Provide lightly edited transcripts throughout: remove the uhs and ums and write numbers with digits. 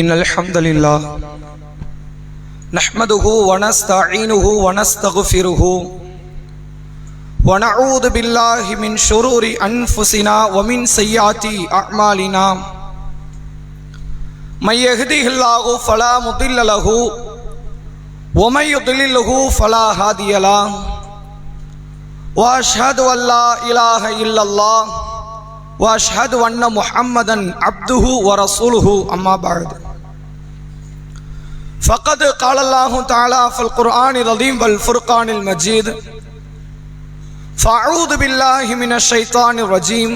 إن الحمد لله نحمده ونستعينه ونستغفره ونعوذ بالله من شرور أنفسنا ومن سيئات أعمالنا من يهده الله فلا مضل له ومن يضلله فلا هادي له وأشهد أن لا إله إلا الله وأشهد أن محمدا عبده ورسوله أما بعد فقد قال الله تعالى في القرآن العظيم والفرقان المجيد فأعوذ بالله من الشيطان الرجيم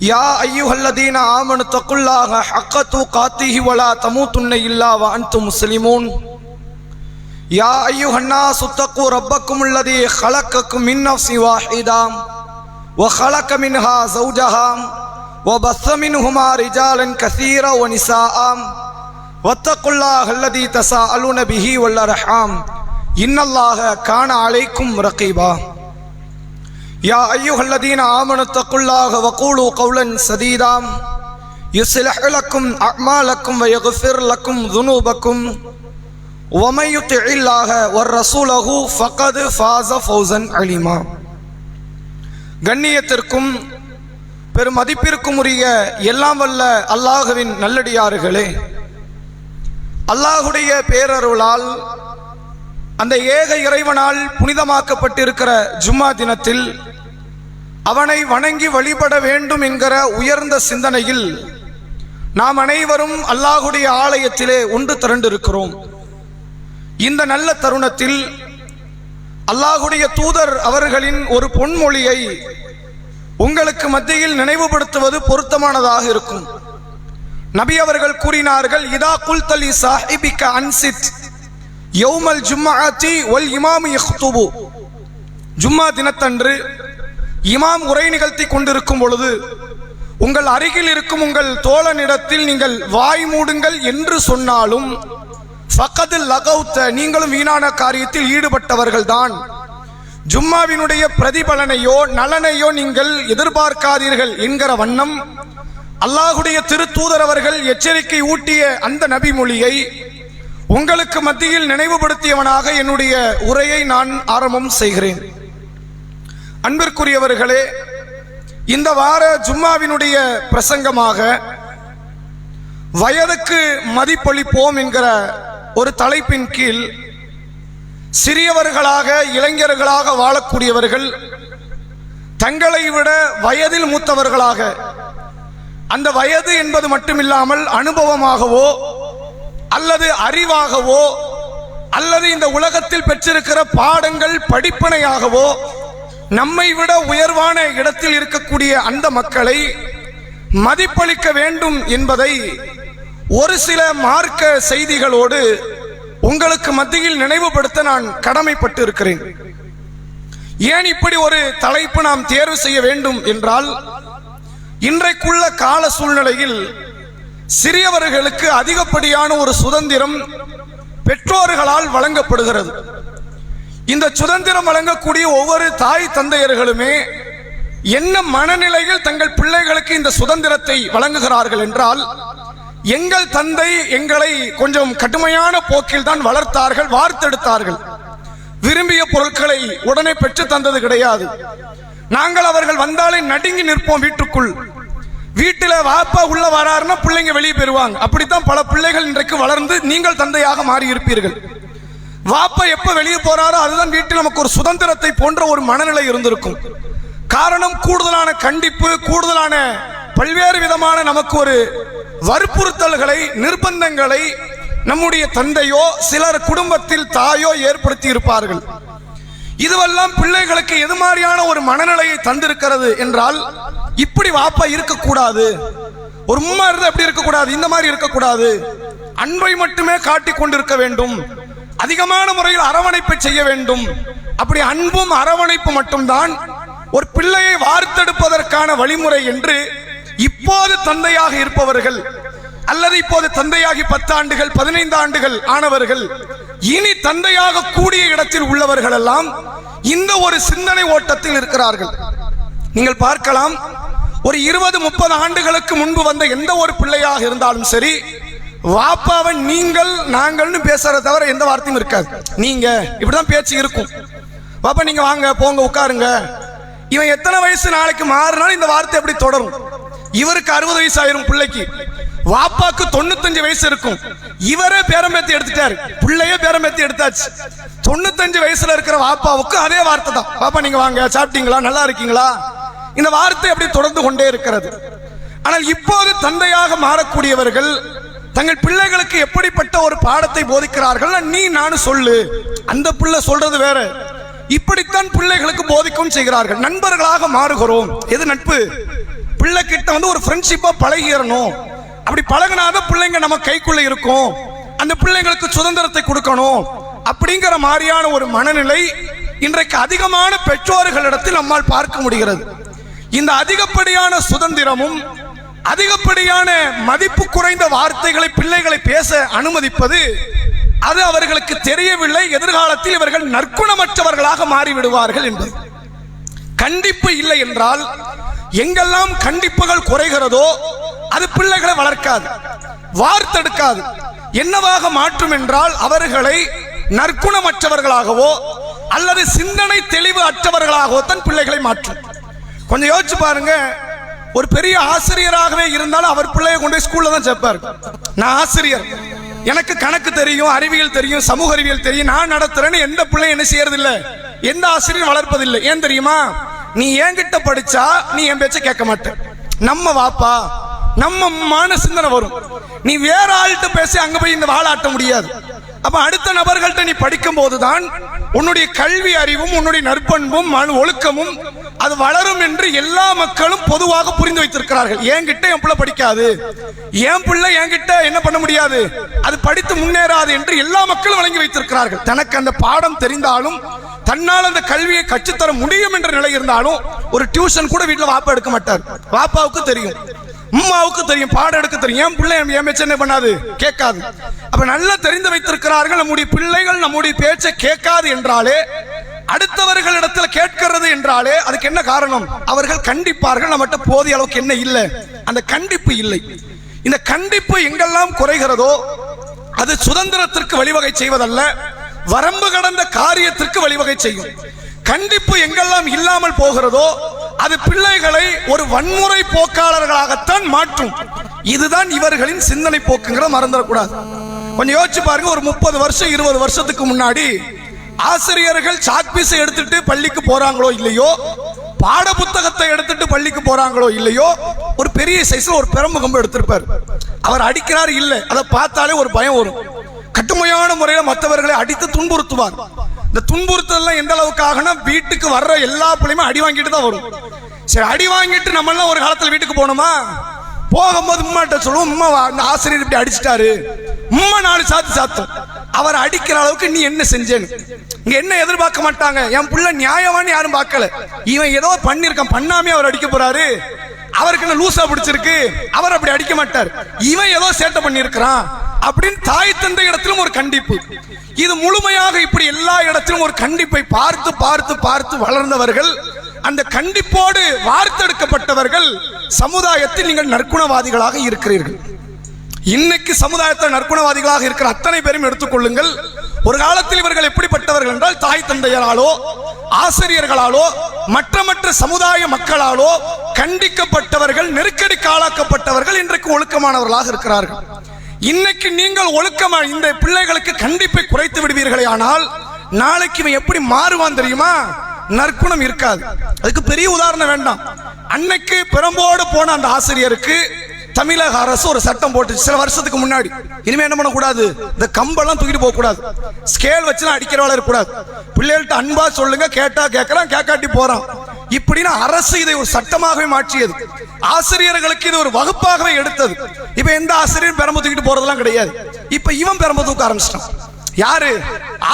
يا أيها الذين آمنوا اتقوا الله حق تقاته ولا تموتن إلا وأنتم مسلمون يا أيها الناس اتقوا ربكم الذي خلقكم من نفس واحدة وخلق منها زوجها وبث منهما رجالا كثيرا ونساء واتقوا الله الذي تساءلون به والأرحام إن الله كان عليكم رقيبا يا أيها الذين آمنوا اتقوا الله وقولوا قولا سديدا يصلح لكم أعمالكم ويغفر لكم ذنوبكم ومن يطع الله ورسوله فقد فاز فوزا عظيما கண்ணியத்திற்கும் பெருமதிப்பிற்கும் உரிய எல்லாம் வல்ல அல்லாஹுவின் நல்லடியார்களே, அல்லாஹுடைய பேரருளால் அந்த ஏக இறைவனால் புனிதமாக்கப்பட்டிருக்கிற ஜும்மா தினத்தில் அவனை வணங்கி வழிபட வேண்டும் என்கிற உயர்ந்த சிந்தனையில் நாம் அனைவரும் அல்லாஹுடைய ஆலயத்திலே ஒன்று திரண்டிருக்கிறோம். இந்த நல்ல தருணத்தில் அல்லாஹுடைய தூதர் அவர்களின் ஒரு பொன்மொழியை உங்களுக்கு மத்தியில் நினைவுபடுத்துவது பொருத்தமானதாக இருக்கும். நபி அவர்கள் கூறினார்கள், இதா குல்தலி சாஹிபிக அன்சித் யௌமல் ஜும்ஆத்தி வல் இமாம் யக்துபு. ஜும்மா தினத்தன்று இமாம் உரை நிகழ்த்தி கொண்டிருக்கும் பொழுது உங்கள் அருகில் இருக்கும் உங்கள் தோழனிடத்தில் நீங்கள் வாய் மூடுங்கள் என்று சொன்னாலும் ஃபக்கது லகௌத்த, நீங்களும் வீணான காரியத்தில் ஈடுபட்டவர்கள் தான். ஜும்மாவினுடைய பிரதிபலனையோ நலனையோ நீங்கள் எதிர்பார்க்காதீர்கள் என்கிற வண்ணம் அல்லாஹுடைய திருத்தூதர் அவர்கள் எச்சரிக்கை ஊட்டிய அந்த நபி மொழியை உங்களுக்கு மத்தியில் நினைவுபடுத்தியவனாக என்னுடைய உரையை நான் ஆரம்பம் செய்கிறேன். அன்பிற்குரியவர்களே, இந்த வார ஜும்மாவினுடைய பிரசங்கமாக வயதுக்கு மதிப்பளிப்போம் என்கிற ஒரு தலைப்பின் கீழ் சிறியவர்களாக இளைஞர்களாக வாழக்கூடியவர்கள் தங்களை விட வயதில் மூத்தவர்களாக, அந்த வயது என்பது மட்டுமில்லாமல் அனுபவமாகவோ அல்லது அறிவாகவோ அல்லது இந்த உலகத்தில் பெற்றிருக்கிற பாடங்கள் படிப்பினையாகவோ நம்மை விட உயர்வான இடத்தில் இருக்கக்கூடிய அந்த மக்களை மதிப்பளிக்க வேண்டும் என்பதை ஒரு சில மார்க்க செய்திகளோடு உங்களுக்கு மத்தியில் நினைவுபடுத்த நான் கடமைப்பட்டு இருக்கிறேன். ஏன் இப்படி ஒரு தலைப்பு நாம் தேர்வு செய்ய வேண்டும் என்றால், இன்றைக்குள்ள கால சூழ்நிலையில் சிறியவர்களுக்கு அதிகப்படியான ஒரு சுதந்திரம் பெற்றோர்களால் வழங்கப்படுகிறது. இந்த சுதந்திரம் வழங்கக்கூடிய ஒவ்வொரு தாய் தந்தையர்களுமே என்ன மனநிலையில் தங்கள் பிள்ளைகளுக்கு இந்த சுதந்திரத்தை வழங்குகிறார்கள் என்றால், எங்கள் தந்தை எங்களை கொஞ்சம் கடுமையான போக்கில் தான் வளர்த்தார்கள், வார்த்தெடுத்தார்கள். விரும்பிய பொருட்களை உடனே பெற்று தந்தது கிடையாது. நாங்கள் அவர்கள் வந்தாலே நடுங்கி நிற்போம் வீட்டுக்குள். வீட்டில் வாப்பா உள்ள வராருன்னா பிள்ளைங்க வெளியே பெறுவாங்க. அப்படித்தான் பல பிள்ளைகள் இன்றைக்கு வளர்ந்து நீங்கள் தந்தையாக மாறி இருப்பீர்கள். வாப்பா எப்ப வெளியே போறாரோ அதுதான் வீட்டில் நமக்கு ஒரு சுதந்திரத்தை போன்ற ஒரு மனநிலை இருந்திருக்கும். காரணம், கூடுதலான கண்டிப்பு, கூடுதலான பல்வேறு விதமான நமக்கு ஒரு வற்புறுத்தல்களை, நிர்பந்தங்களை நம்முடைய தந்தையோ சிலர் குடும்பத்தில் தாயோ ஏற்படுத்தி இருப்பார்கள். இதுவெல்லாம் பிள்ளைகளுக்கு எது மாதிரியான ஒரு மனநிலையை தந்திருக்கிறது என்றால், இப்படி வாப்பா இருக்கக்கூடாது, ஒரு உம்மா இருந்து அப்படி இருக்கக்கூடாது, இந்த மாதிரி இருக்கக்கூடாது, அன்பை மட்டுமே காட்டிக் கொண்டிருக்க வேண்டும், அதிகமான முறையில் அரவணைப்பை செய்ய வேண்டும். அப்படி அன்பும் அரவணைப்பு மட்டும்தான் ஒரு பிள்ளையை வார்த்தெடுப்பதற்கான வழிமுறை என்று இப்போது தந்தையாக இருப்பவர்கள் அல்லது இப்போது தந்தையாகி 10 ஆண்டுகள் 15 ஆண்டுகள் ஆனவர்கள், இனி தந்தையாக கூடிய இடத்தில் உள்ளவர்கள் எல்லாம் இந்த ஒரு சிந்தனை ஓட்டத்தில் இருக்கிறார்கள். நீங்கள் பார்க்கலாம், ஒரு 20-30 ஆண்டுகளுக்கு முன்பு வந்த எந்த ஒரு பிள்ளையாக இருந்தாலும் சரி, வாப்பாவை நீங்கள் நாங்கள்னு பேசுறத தவிர எந்த வார்த்தையும் இருக்காது. நீங்க இப்படிதான் பேச்சு இருக்கும். பாப்பா நீங்க வாங்க போங்க உட்காருங்க. இவன் எத்தனை வயசு நாளைக்கு மாறினாலும் இந்த வார்த்தை எப்படி தொடரும். இவருக்கு 60 வயசு ஆயிரும் பிள்ளைக்கு, வாப்பாக்கு 95 வயசு இருக்கும். இவரே பேரம்பேத்தி எடுத்துட்டாரு, பிள்ளையே பேரம்பேத்தி எடுத்தாச்சு. 95 வயசுல இருக்கிற வாப்பாவுக்கு அதே வார்த்தை தான். பாப்பா நீங்க வாங்க, சாப்பிட்டீங்களா, நல்லா இருக்கீங்களா, இந்த வார்த்தை அப்படி தொடர்ந்து கொண்டே இருக்கிறது. ஆனால் இப்போது தந்தையாக மாறக்கூடியவர்கள் தங்கள் பிள்ளைகளுக்கு எப்படிப்பட்ட ஒரு பாடத்தை போதிக்கிறார்கள், நீ நானும் சொல்லு, அந்த பிள்ளை சொல்றது வேற. இப்படித்தான் பிள்ளைகளுக்கு போதிக்கவும் செய்கிறார்கள். நண்பர்களாக மாறுகிறோம். எது நட்பு? பிள்ளை கிட்ட ஒரு ஃப்ரெண்ட்ஷிப்பா பழகிடணும். அப்படி பழகினாதான் பிள்ளைங்க நம்ம கைக்குள்ள இருக்கும். அந்த பிள்ளைங்களுக்கு சுதந்திரத்தை கொடுக்கணும் அப்படிங்கிற மாதிரியான ஒரு மனநிலை இன்றைக்கு அதிகமான பெற்றோர்களிடத்தில் நம்மால் பார்க்க முடிகிறது. இந்த அதிகப்படியான சுதந்திரமும் அதிகப்படியான மதிப்பு குறைந்த வார்த்தைகளை பிள்ளைகளை பேச அனுமதிப்பது, அது அவர்களுக்கு தெரியவில்லை. எதிர்காலத்தில் இவர்கள் நற்குணமற்றவர்களாக மாறிவிடுவார்கள் என்பது. கண்டிப்பு இல்லை என்றால், எங்கெல்லாம் கண்டிப்புகள் குறைகிறதோ அது பிள்ளைகளை வளர்க்காது, வார்த்தெடுக்காது. என்னவாக மாற்றும் என்றால், அவர்களை நற்குணமற்றவர்களாகவோ அல்லது சிந்தனை தெளிவு அற்றவர்களாகவோ தன் பிள்ளைகளை மாற்றும். கொஞ்சம் யோசிச்சு பாருங்க. ஒரு பெரிய ஆசிரியராகவே இருந்தாலும் அவர் பிள்ளையை கொண்டு போய் ஸ்கூல்ல தான் சேர்ப்பார். நான் ஆசிரியர், எனக்கு கணக்கு தெரியும், அறிவியல் தெரியும், சமூக அறிவியல் தெரியும், நான் நடத்துறேன்னு எந்த பிள்ளை என்ன செய்யறது இல்லை, எந்த ஆசிரியர் வளர்ப்பதில்லை. ஏன் தெரியுமா? நீ என்கிட்ட படிச்சா நீ என் பேச்ச கேட்க மாட்டேன், நம்ம வாப்பா நம்ம சிந்தனை வரும். நீ வேற ஆள்கிட்ட பேசி அங்க போய் இந்த வாழாட்ட முடியாது. அப்ப அடுத்த நபர்கள்ட்ட நீ படிக்கும் போதுதான் உன்னுடைய கல்வி அறிவும் உன்னுடைய நற்பண்பும் ஒழுக்கமும் அது வளரும் என்று எல்லா மக்களும் பொதுவாக புரிந்து வைத்திருக்கிறார்கள். என்கிட்ட என் பிள்ளை படிக்காது, என் பிள்ளை என்கிட்ட என்ன பண்ண முடியாது, அது படித்து முன்னேறாது என்று எல்லா மக்களும் வழங்கி வைத்திருக்கிறார்கள். தனக்கு அந்த பாடம் தெரிந்தாலும், தன்னால் அந்த கல்வியை கற்றுத்தர முடியும் என்ற நிலை இருந்தாலும், ஒரு டியூஷன் கூட வீட்டில் வாப்பா எடுக்க மாட்டார். வாப்பாவுக்கு தெரியும், அம்மாவுக்கு தெரியும், பாடம் எடுக்க தெரியும். என் பிள்ளை என் பேச்ச என்ன பண்ணாது, கேட்காது. அப்ப நல்லா தெரிந்து வைத்திருக்கிறார்கள். நம்முடைய பிள்ளைகள் நம்முடைய பேச்சை கேட்காது என்றாலே, அடுத்தவர்களிடத்தில் கேட்கிறது என்றாலே அதுக்கு என்ன காரணம்? அவர்கள் கண்டிப்பார்கள். நம்மகிட்ட போதிய அளவுக்கு என்ன இல்லை, அந்த கண்டிப்பு இல்லை. இந்த கண்டிப்பு எங்கெல்லாம் குறைகிறதோ அது சுதந்திரத்திற்கு வழிவகை செய்வதல்ல, வரம்பு கடந்த காரியத்திற்கு வழிவகை செய்யும். கண்டிப்பு எங்கெல்லாம் இல்லாமல் போகிறதோ அது பிள்ளைகளை ஒரு வன்முறை போக்காளர்களாகத்தான் மாற்றும். இதுதான் இவர்களின் சிந்தனை போக்குங்கிற மறந்துடக்கூடாது. கொஞ்சம் யோசிச்சு பாருங்க. ஒரு 30 வருஷம் 20 வருஷத்துக்கு முன்னாடி ஆசிரியர்கள் சாக்பீஸை எடுத்துட்டு பள்ளிக்கு போறாங்களோ இல்லையோ, பாட புத்தகத்தை எடுத்துட்டு பள்ளிக்கு போறாங்களோ இல்லையோ, ஒரு பெரிய சைஸ்ல ஒரு பெரம்பு கம்பு எடுத்திருப்பார். அவர் அடிக்கிறார் இல்லை, அதை பார்த்தாலே ஒரு பயம் வரும். கடுமையான முறையில் மற்றவர்களை அடித்து துன்புறுத்துவார். இந்த துன்புறுத்தல் எந்த அளவுக்கு ஆகுனா, வீட்டுக்கு வர்ற எல்லா பிள்ளையுமே அடி வாங்கிட்டு தான் வரும். சரி, அடி வாங்கிட்டு நம்ம எல்லாம் ஒரு காலத்துல வீட்டுக்கு போனோமா, போகும்போது உம்மாட்ட சொல்லுவோம், உம்மா அந்த ஆசிரியர் இப்படி அடிச்சிட்டாரு, உம்மா 4 சாத்து சாத்தும். அவர் அடிக்கிற அளவுக்கு நீ என்ன செஞ்சேன்னு இங்க என்ன எதிர்பார்க்க மாட்டாங்க. என் பிள்ளை நியாயமானு யாரும் பார்க்கல, இவன் ஏதோ பண்ணிருக்கான், பண்ணாமே அவர் அடிக்க போறாரு, அவருக்கு என்ன லூசா பிடிச்சிருக்கு, அவர் அப்படி அடிக்க மாட்டார், இவன் ஏதோ சேட்டை பண்ணிருக்கிறான் அப்படின்னு தாய் தந்தை இடத்திலும் ஒரு கண்டிப்பு. இது முழுமையாக இப்படி எல்லா இடத்திலும் ஒரு கண்டிப்பை பார்த்து பார்த்து பார்த்து வளர்ந்தவர்கள், அந்த கண்டிப்போடு வார்த்தெடுக்கப்பட்டவர்கள் சமுதாயத்தில் நீங்கள் நற்குணவாதிகளாக இருக்கிறீர்கள். இன்னைக்கு சமுதாயத்தில் நற்குணவாதிகளாக இருக்கிற அத்தனை பேரும் எடுத்துக்கொள்ளுங்கள். ஒரு காலத்தில் இவர்கள் எப்படிப்பட்டவர்கள் என்றால், தாய் தந்தையராலோ ஆசிரியர்களாலோ மற்ற சமுதாய மக்களாலோ கண்டிக்கப்பட்டவர்கள், நெருக்கடிக்கு ஆளாக்கப்பட்டவர்கள் இன்றைக்கு ஒழுக்கமானவர்களாக இருக்கிறார்கள். இன்னைக்கு நீங்கள் ஒழுக்கமா இந்த பிள்ளைகளுக்கு கண்டிப்பை குறைத்து விடுவீர்களே, ஆனால் நாளைக்கு இவன் எப்படி மாறுவான் தெரியுமா? நற்குணம் இருக்காது. அதுக்கு பெரிய உதாரணம் வேண்டாம். அன்னைக்கு பெரம்போடு போன அந்த ஆசிரியருக்கு தமிழக அரசு ஒரு சட்டம் போட்டு சில வருஷத்துக்கு முன்னாடி, இனிமே என்ன பண்ணக்கூடாது, இந்த கம்பெல்லாம் தூக்கிட்டு போக கூடாது, ஸ்கேல் வச்சு அடிக்கிறவள இருக்கக்கூடாது, பிள்ளைகள்ட்ட அன்பா சொல்லுங்க, கேட்டா கேட்கலாம், கேட்காட்டி போறான் இப்படின்னு அரசு இதை ஒரு சட்டமாகவே மாற்றியது. ஆசிரியர்களுக்கு இது ஒரு வகுப்பாகவே எடுத்தது. இப்ப எந்த ஆசிரியரும் பெரம்பு தூக்கிட்டு போறதெல்லாம் கிடையாது. இப்ப இவன் பெரம்பு தூக்க ஆரம்பிச்சிட்டான். யாரு?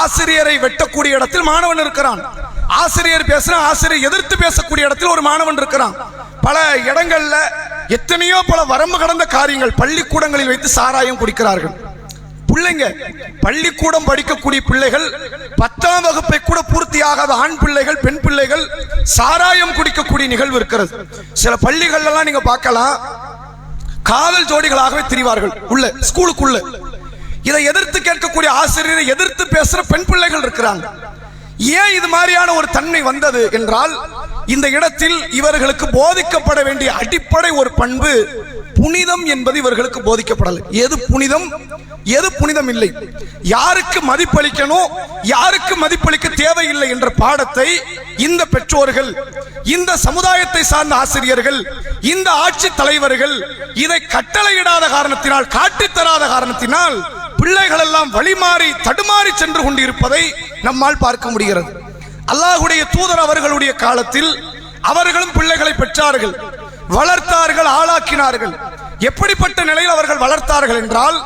ஆசிரியரை வெட்டக்கூடிய இடத்தில் மாணவன் இருக்கிறான். ஆசிரியர் பேசுற, ஆசிரியர் எதிர்த்து பேசக்கூடிய இடத்தில் ஒரு மாணவன் இருக்கிறான். பல இடங்கள்ல எத்தனையோ பல வரம்பு கடந்த காரியங்கள், பள்ளிக்கூடங்களில் வைத்து சாராயம் குடிக்கிறார்கள் பிள்ளைங்க. பள்ளிக்கூடம் படிக்கக்கூடிய பிள்ளைகள் 10ஆம் வகுப்பை கூட பூர்த்தியாகாத ஆண் பிள்ளைகள், பெண் பிள்ளைகள் சாராயம் குடிக்கக்கூடிய நிகழ்வு இருக்கிறது. சில பள்ளிகள் எல்லாம் நீங்க பார்க்கலாம், காதல் ஜோடிகளாகவே திரிவார்கள் உள்ள ஸ்கூலுக்குள்ள. இதை எதிர்த்து கேட்கக்கூடிய ஆசிரியரை எதிர்த்து பேசுற பெண் பிள்ளைகள் இருக்கிறாங்க. ஏன் இது மாதிரியான ஒரு தன்மை வந்தது என்றால், இந்த இடத்தில் இவர்களுக்கு போதிக்கப்பட வேண்டிய அடிப்படை ஒரு பண்பு புனிதம் என்பது இவர்களுக்கு போதிக்கப்படலை. எது புனிதம், எது புனிதம் இல்லை, யாருக்கு மதிப்பளிக்கணும், யாருக்கு மதிப்பளிக்க தேவையில்லை என்ற பாடத்தை இந்த பெற்றோர்கள், இந்த சமுதாயத்தை சார்ந்த ஆசிரியர்கள், இந்த ஆட்சி தலைவர்கள் இதை கட்டளையிடாத காரணத்தினால், காட்டித்தராத காரணத்தினால் பிள்ளைகள் எல்லாம் வழிமாறி தடுமாறி சென்று கொண்டிருப்பதை நம்மால் பார்க்க முடிகிறது. அல்லாஹ்வுடைய தூதர் அவர்களுடைய காலத்தில் அவர்களும் பிள்ளைகளை பெற்றார்கள், வளர்த்தார்கள், ஆளாக்கினார்கள். எப்படிப்பட்ட நிலையில் அவர்கள் வளர்த்தார்கள் என்றால்,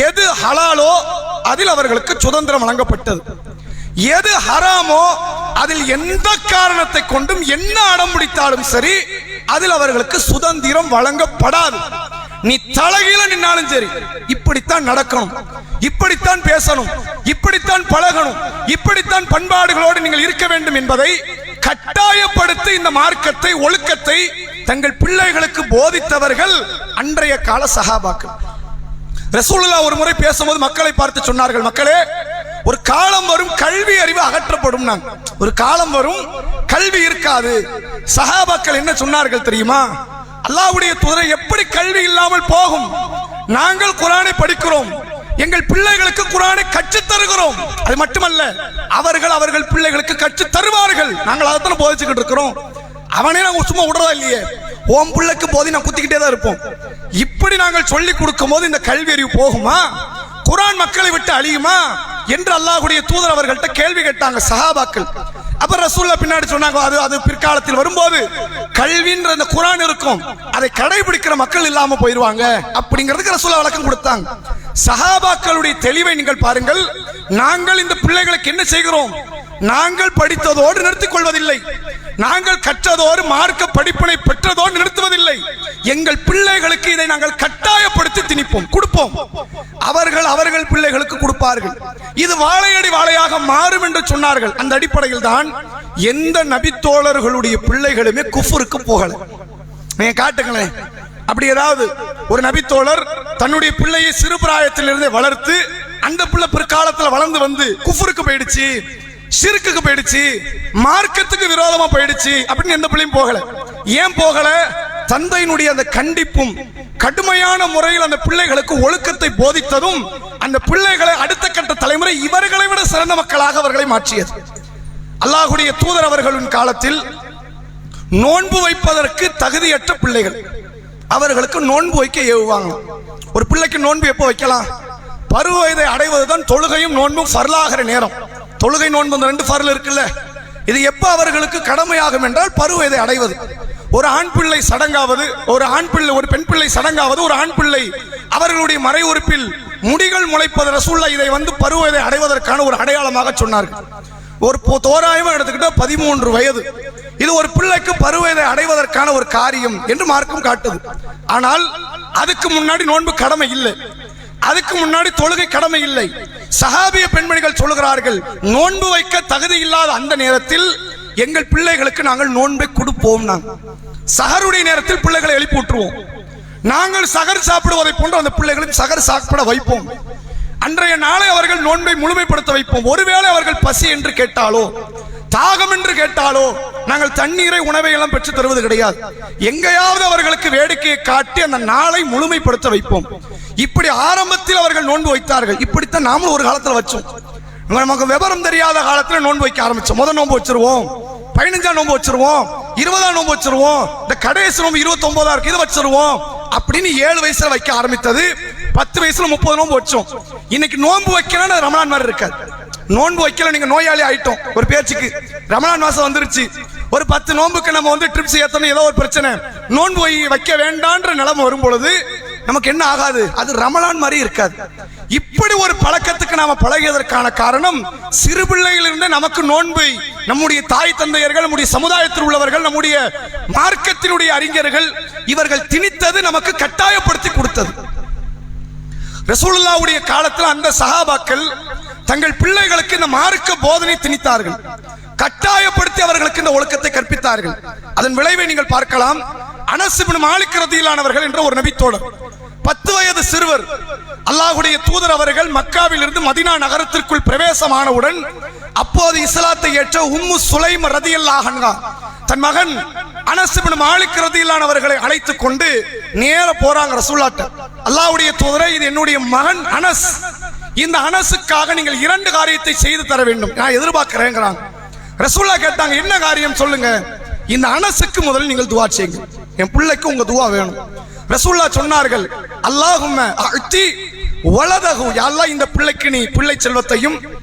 எது ஹலாலோ அதில் அவர்களுக்கு சுதந்திரம் வழங்கப்பட்டது, எது ஹராமோ அதில் எந்த காரணத்தை கொண்டும் என்ன அடம் பிடித்தாலும் சரி அதில் அவர்களுக்கு சுதந்திரம் வழங்கப்படாது. நீ தலைகீழ நின்னாலும் சரி இப்படித்தான் நடக்கணும், இப்படித்தான் பேசணும், இப்படித்தான் பழகணும், இப்படித்தான் பண்பாடுகளோடு நீங்கள் இருக்க வேண்டும் என்பதை கட்டாயப்படுத்தி இந்த மார்க்கத்தை, ஒழுக்கத்தை தங்கள் பிள்ளைகளுக்கு போதித்தவர்கள் அன்றைய கால சஹாபாக்கள். ரசூலுல்லாஹ் ஒரு முறை பேசும்போது மக்களை பார்த்து சொன்னார்கள், மக்களே, ஒரு காலம் வரும் கல்வி அறிவு அகற்றப்படும். ஒரு காலம் வரும் கல்வி இருக்காது. சஹாபாக்கள் என்ன சொன்னார்கள் தெரியுமா? அல்லாஹ்வுடைய தூதரை, எப்படி கல்வி இல்லாமல் போகும்? நாங்கள் குர்ஆனை படிக்கிறோம், எங்கள் பிள்ளைகளுக்கு குர்ஆனை கற்றுத் தருகிறோம். அது மட்டுமல்ல, அவர்கள் பிள்ளைகளுக்கு கற்றுத் தருவார்கள். நாங்கள் அதைத்தான் போதிச்சுக்கிட்டு இருக்கிறோம். அவனே நாங்க சும்மா விடுறதா இல்லையே, ஓம் பிள்ளைக்கு போதி நான் குத்திக்கிட்டே தான் இருப்போம். இப்படி நாங்கள் சொல்லி கொடுக்கும் போது இந்த கல்வி அறிவு போகுமா? குர்ஆன் மக்களை விட்டு அழியுமா என்று அல்லாஹ்வுடைய தூதர் அவர்கள்ட்ட கேள்வி கேட்டாங்க சஹாபாக்கள். அப்ப ரசூலுல்லாஹ் பின்னாடி சொன்னாங்க, அது பிற்காலத்தில் வரும்போது கல்வின்ற அந்த குர்ஆன் இருக்கும், அதை கடைபிடிக்கிற மக்கள் இல்லாம போயிருவாங்க அப்படிங்கிறதுக்கு ரசூலுல்லாஹ் விளக்கம் கொடுத்தாங்க. சஹாபாக்களுடைய தெளிவை நீங்கள் பாருங்கள். நாங்கள் இந்த பிள்ளைகளுக்கு என்ன செய்கிறோம்? நாங்கள் படித்ததோடு நிறுத்திக் கொள்வதில்லை, நாங்கள் கற்றதோடு மார்க்க படிப்பினை பெற்றதோடு நிறுத்துவதில்லை. எங்கள் பிள்ளைகளுக்கு இதை நாங்கள் கட்டாயப்படுத்தி திணிப்போம், கொடுப்போம். அவர்கள் பிள்ளைகளுக்கு கொடுப்பார்கள். இது வாழையடி வாழையாக மாறும் என்று சொன்னார்கள். அந்த அடிப்படையில் தான் எந்த நபித்தோழர்களுடைய பிள்ளைகளுமே குஃப்ருக்கு போகல. நீங்க காட்டுங்களேன், அப்படி ஏதாவது ஒரு நபித்தோழர் தன்னுடைய பிள்ளையை சிறு பிராயத்திலிருந்தே வளர்த்து அந்த பிள்ளை பிற்காலத்தில் வளர்ந்து வந்து குஃப்ருக்கு போயிடுச்சு, ஷிர்க்குக்கு போயிடுச்சு, மார்க்கத்துக்கு விரோதமா போயிடுச்சு அப்படின்னு எந்த பிள்ளையும் போகல. ஏன் போகல? தந்தையினுடைய அந்த கண்டிப்பும் கடுமையான முறையில் அந்த பிள்ளைகளுக்கு ஒழுக்கத்தை போதித்ததும் அந்த பிள்ளைகளை அடுத்த கட்ட தலைமுறை இவர்களை விட சிறந்த மக்களாக அவர்களை மாற்றியது. அல்லாஹ்வுடைய தூதர் அவர்களின் காலத்தில் நோன்பு வைப்பதற்கு தகுதியற்ற பிள்ளைகள், அவர்களுக்கு நோன்பு வைக்க ஏவுவாங்க. ஒரு பிள்ளைக்கு நோன்பு எப்போ வைக்கலாம்? பருவ வயதை அடைவதுதான் தொழுகையும் நோன்பும் ஃபர்லாகிற நேரம். தொழுகை நோன்பு அந்த 2 ஃபர்ல் இருக்குல்ல, இது எப்போ அவர்களுக்கு கடமையாகும் என்றால் பருவ வயதை அடைவது. ஒரு ஆண் பிள்ளை சடங்காவது, ஒரு பெண் பிள்ளை சடங்காவது, ஒரு ஆண் பிள்ளை அவர்களுடைய மறை உறுப்பில் முடிகள் முளைப்பது, ரசூலுல்லாஹ் இதை பருவ வயதை அடைவதற்கான ஒரு அடையாளமாக சொன்னார்கள். ஒரு தோராயமா எடுத்துக்கிட்ட 13 வயது, இது ஒரு பிள்ளைக்கு பருவ வயதை அடைவதற்கான ஒரு காரியம் என்று மார்க்கம் காட்டுது. ஆனால் அதுக்கு முன்னாடி நோன்பு கடமை இல்லை, அதுக்கு முன்னாடி தொழுகை கடமை இல்லை. சஹாபிய பெண்மணிகள் சொல்லுகிறார்கள், நோன்பு வைக்க தகுதி இல்லாத அந்த நேரத்தில் எங்கள் பிள்ளைகளுக்கு நாங்கள் நோன்பை கொடுப்போம். சஹருடைய நேரத்தில் பிள்ளைகளை எழுப்பி விட்டுருவோம். நாங்கள் சகர் சாப்பிடுவதை போன்று அந்த பிள்ளைகளும் சகர் சாப்பிட வைப்போம். அன்றைய நாளை அவர்கள் நோன்பை முழுமைப்படுத்த வைப்போம். ஒருவேளை அவர்கள் பசி என்று கேட்டாலோ, தாகம் என்று கேட்டாலோ நாங்கள் தண்ணீரை, உணவை எல்லாம் பெற்று தருவது கிடையாது. எங்கேயாவது அவர்களுக்கு வேடிக்கையை காட்டி அந்த நாளை முழுமைப்படுத்த வைப்போம். இப்படி ஆரம்பத்தில் அவர்கள் நோன்பு வைத்தார்கள். இப்படித்தான் நாமும் ஒரு காலத்தில் வச்சோம். நமக்கு விவரம் தெரியாத காலத்தில் நோன்பு வைக்க ஆரம்பிச்சோம். முதல் நோன்பு வச்சிருவோம், 15ஆம் நோன்பு வச்சிருவோம், 20ஆம் நோன்பு வச்சிருவோம், இந்த கடைசி நோன்பு 29ஆ இருக்கு, இது வச்சிருவோம் அப்படின்னு 7 வயசுல வைக்க ஆரம்பித்தது. 10 வயசுல 30 நோன்பு வச்சோம். இன்னைக்கு நோன்பு வைக்கணும் ரமலான் மாதிரி இருக்காது. நோன்பு வைக்கல, நீங்க நோயாளி ஆயிட்டோம் ஒரு பேச்சுக்கு. ரமலான் மாசம் வந்துருச்சு, ஒரு 10 நோன்புக்கு நம்ம ட்ரிப்ஸ் ஏத்தணும், ஏதோ ஒரு பிரச்சனை, நோன்பு வைக்க வேண்டான்ற நிலைமை வரும் பொழுது நமக்கு என்ன ஆகாது? அது ரமலான் மாதிரி இருக்காது. இப்படி ஒரு பழக்கத்துக்கு நாம பழகியதற்கான காரணம், சிறு பிள்ளையிலிருந்து நமக்கு நோன்பை நம்முடைய தாய் தந்தையர்கள், நம்முடைய சமுதாயத்தில் உள்ளவர்கள், நம்முடைய மார்க்கத்தினுடைய அறிஞர்கள் இவர்கள் திணித்தது, நமக்கு கட்டாயப்படுத்தி கொடுத்தது. ரசூலுல்லாஹ்வுடைய காலத்தில் அந்த சஹாபாக்கள் தங்கள் பிள்ளைகளுக்கு இந்த மார்க்க போதனை திணித்தார்கள், கட்டாயப்படுத்தி அவர்களுக்கு இந்த ஒழுக்கத்தை கற்பித்தார்கள். அதன் விளைவை நீங்கள் பார்க்கலாம். அனஸ் இப்னு மாலிக் ரலியல்லாஹு என்ற ஒரு நபித்தோழர், 10 வயது சிறுவர். அல்லாஹ்வுடைய தூதர் அவர்கள் மக்காவில் இருந்து மதீனா நகரத்திற்குள் பிரவேசமானவுடன் அப்போது இஸ்லாத்தை ஏற்ற உம்மு சுலைம் ரலியல்லாஹு அன்ஹா தன் மகன் அனஸ் இப்னு மாலிக் ரலியல்லாஹு அவர்களை அழைத்துக் கொண்டு நேர போறாங்க ரசூலுல்லாஹ்ட்ட. அல்லாஹ்வுடைய தூதரே, இது என்னுடைய மகன் அனஸ், இந்த அனஸுக்காக நீங்கள் 2 காரியத்தை செய்து தர வேண்டும், நான் எதிர்பார்க்கிறேங்கிறாங்க. ரசூலுல்லாஹ் கேட்டாங்க, என்ன காரியம் சொல்லுங்க. இந்த அனஸுக்கு முதல்ல நீங்கள் துஆ செய்யுங்க, என் பிள்ளைக்கு உங்க துஆ வேணும். ரசூலுல்லாஹ் சொன்னார்கள், அல்லாஹும்ம அத்தி வலதஹு, யா அல்லாஹ் இந்த பிள்ளைக்கு நீ பிள்ளை செல்வத்தையும்,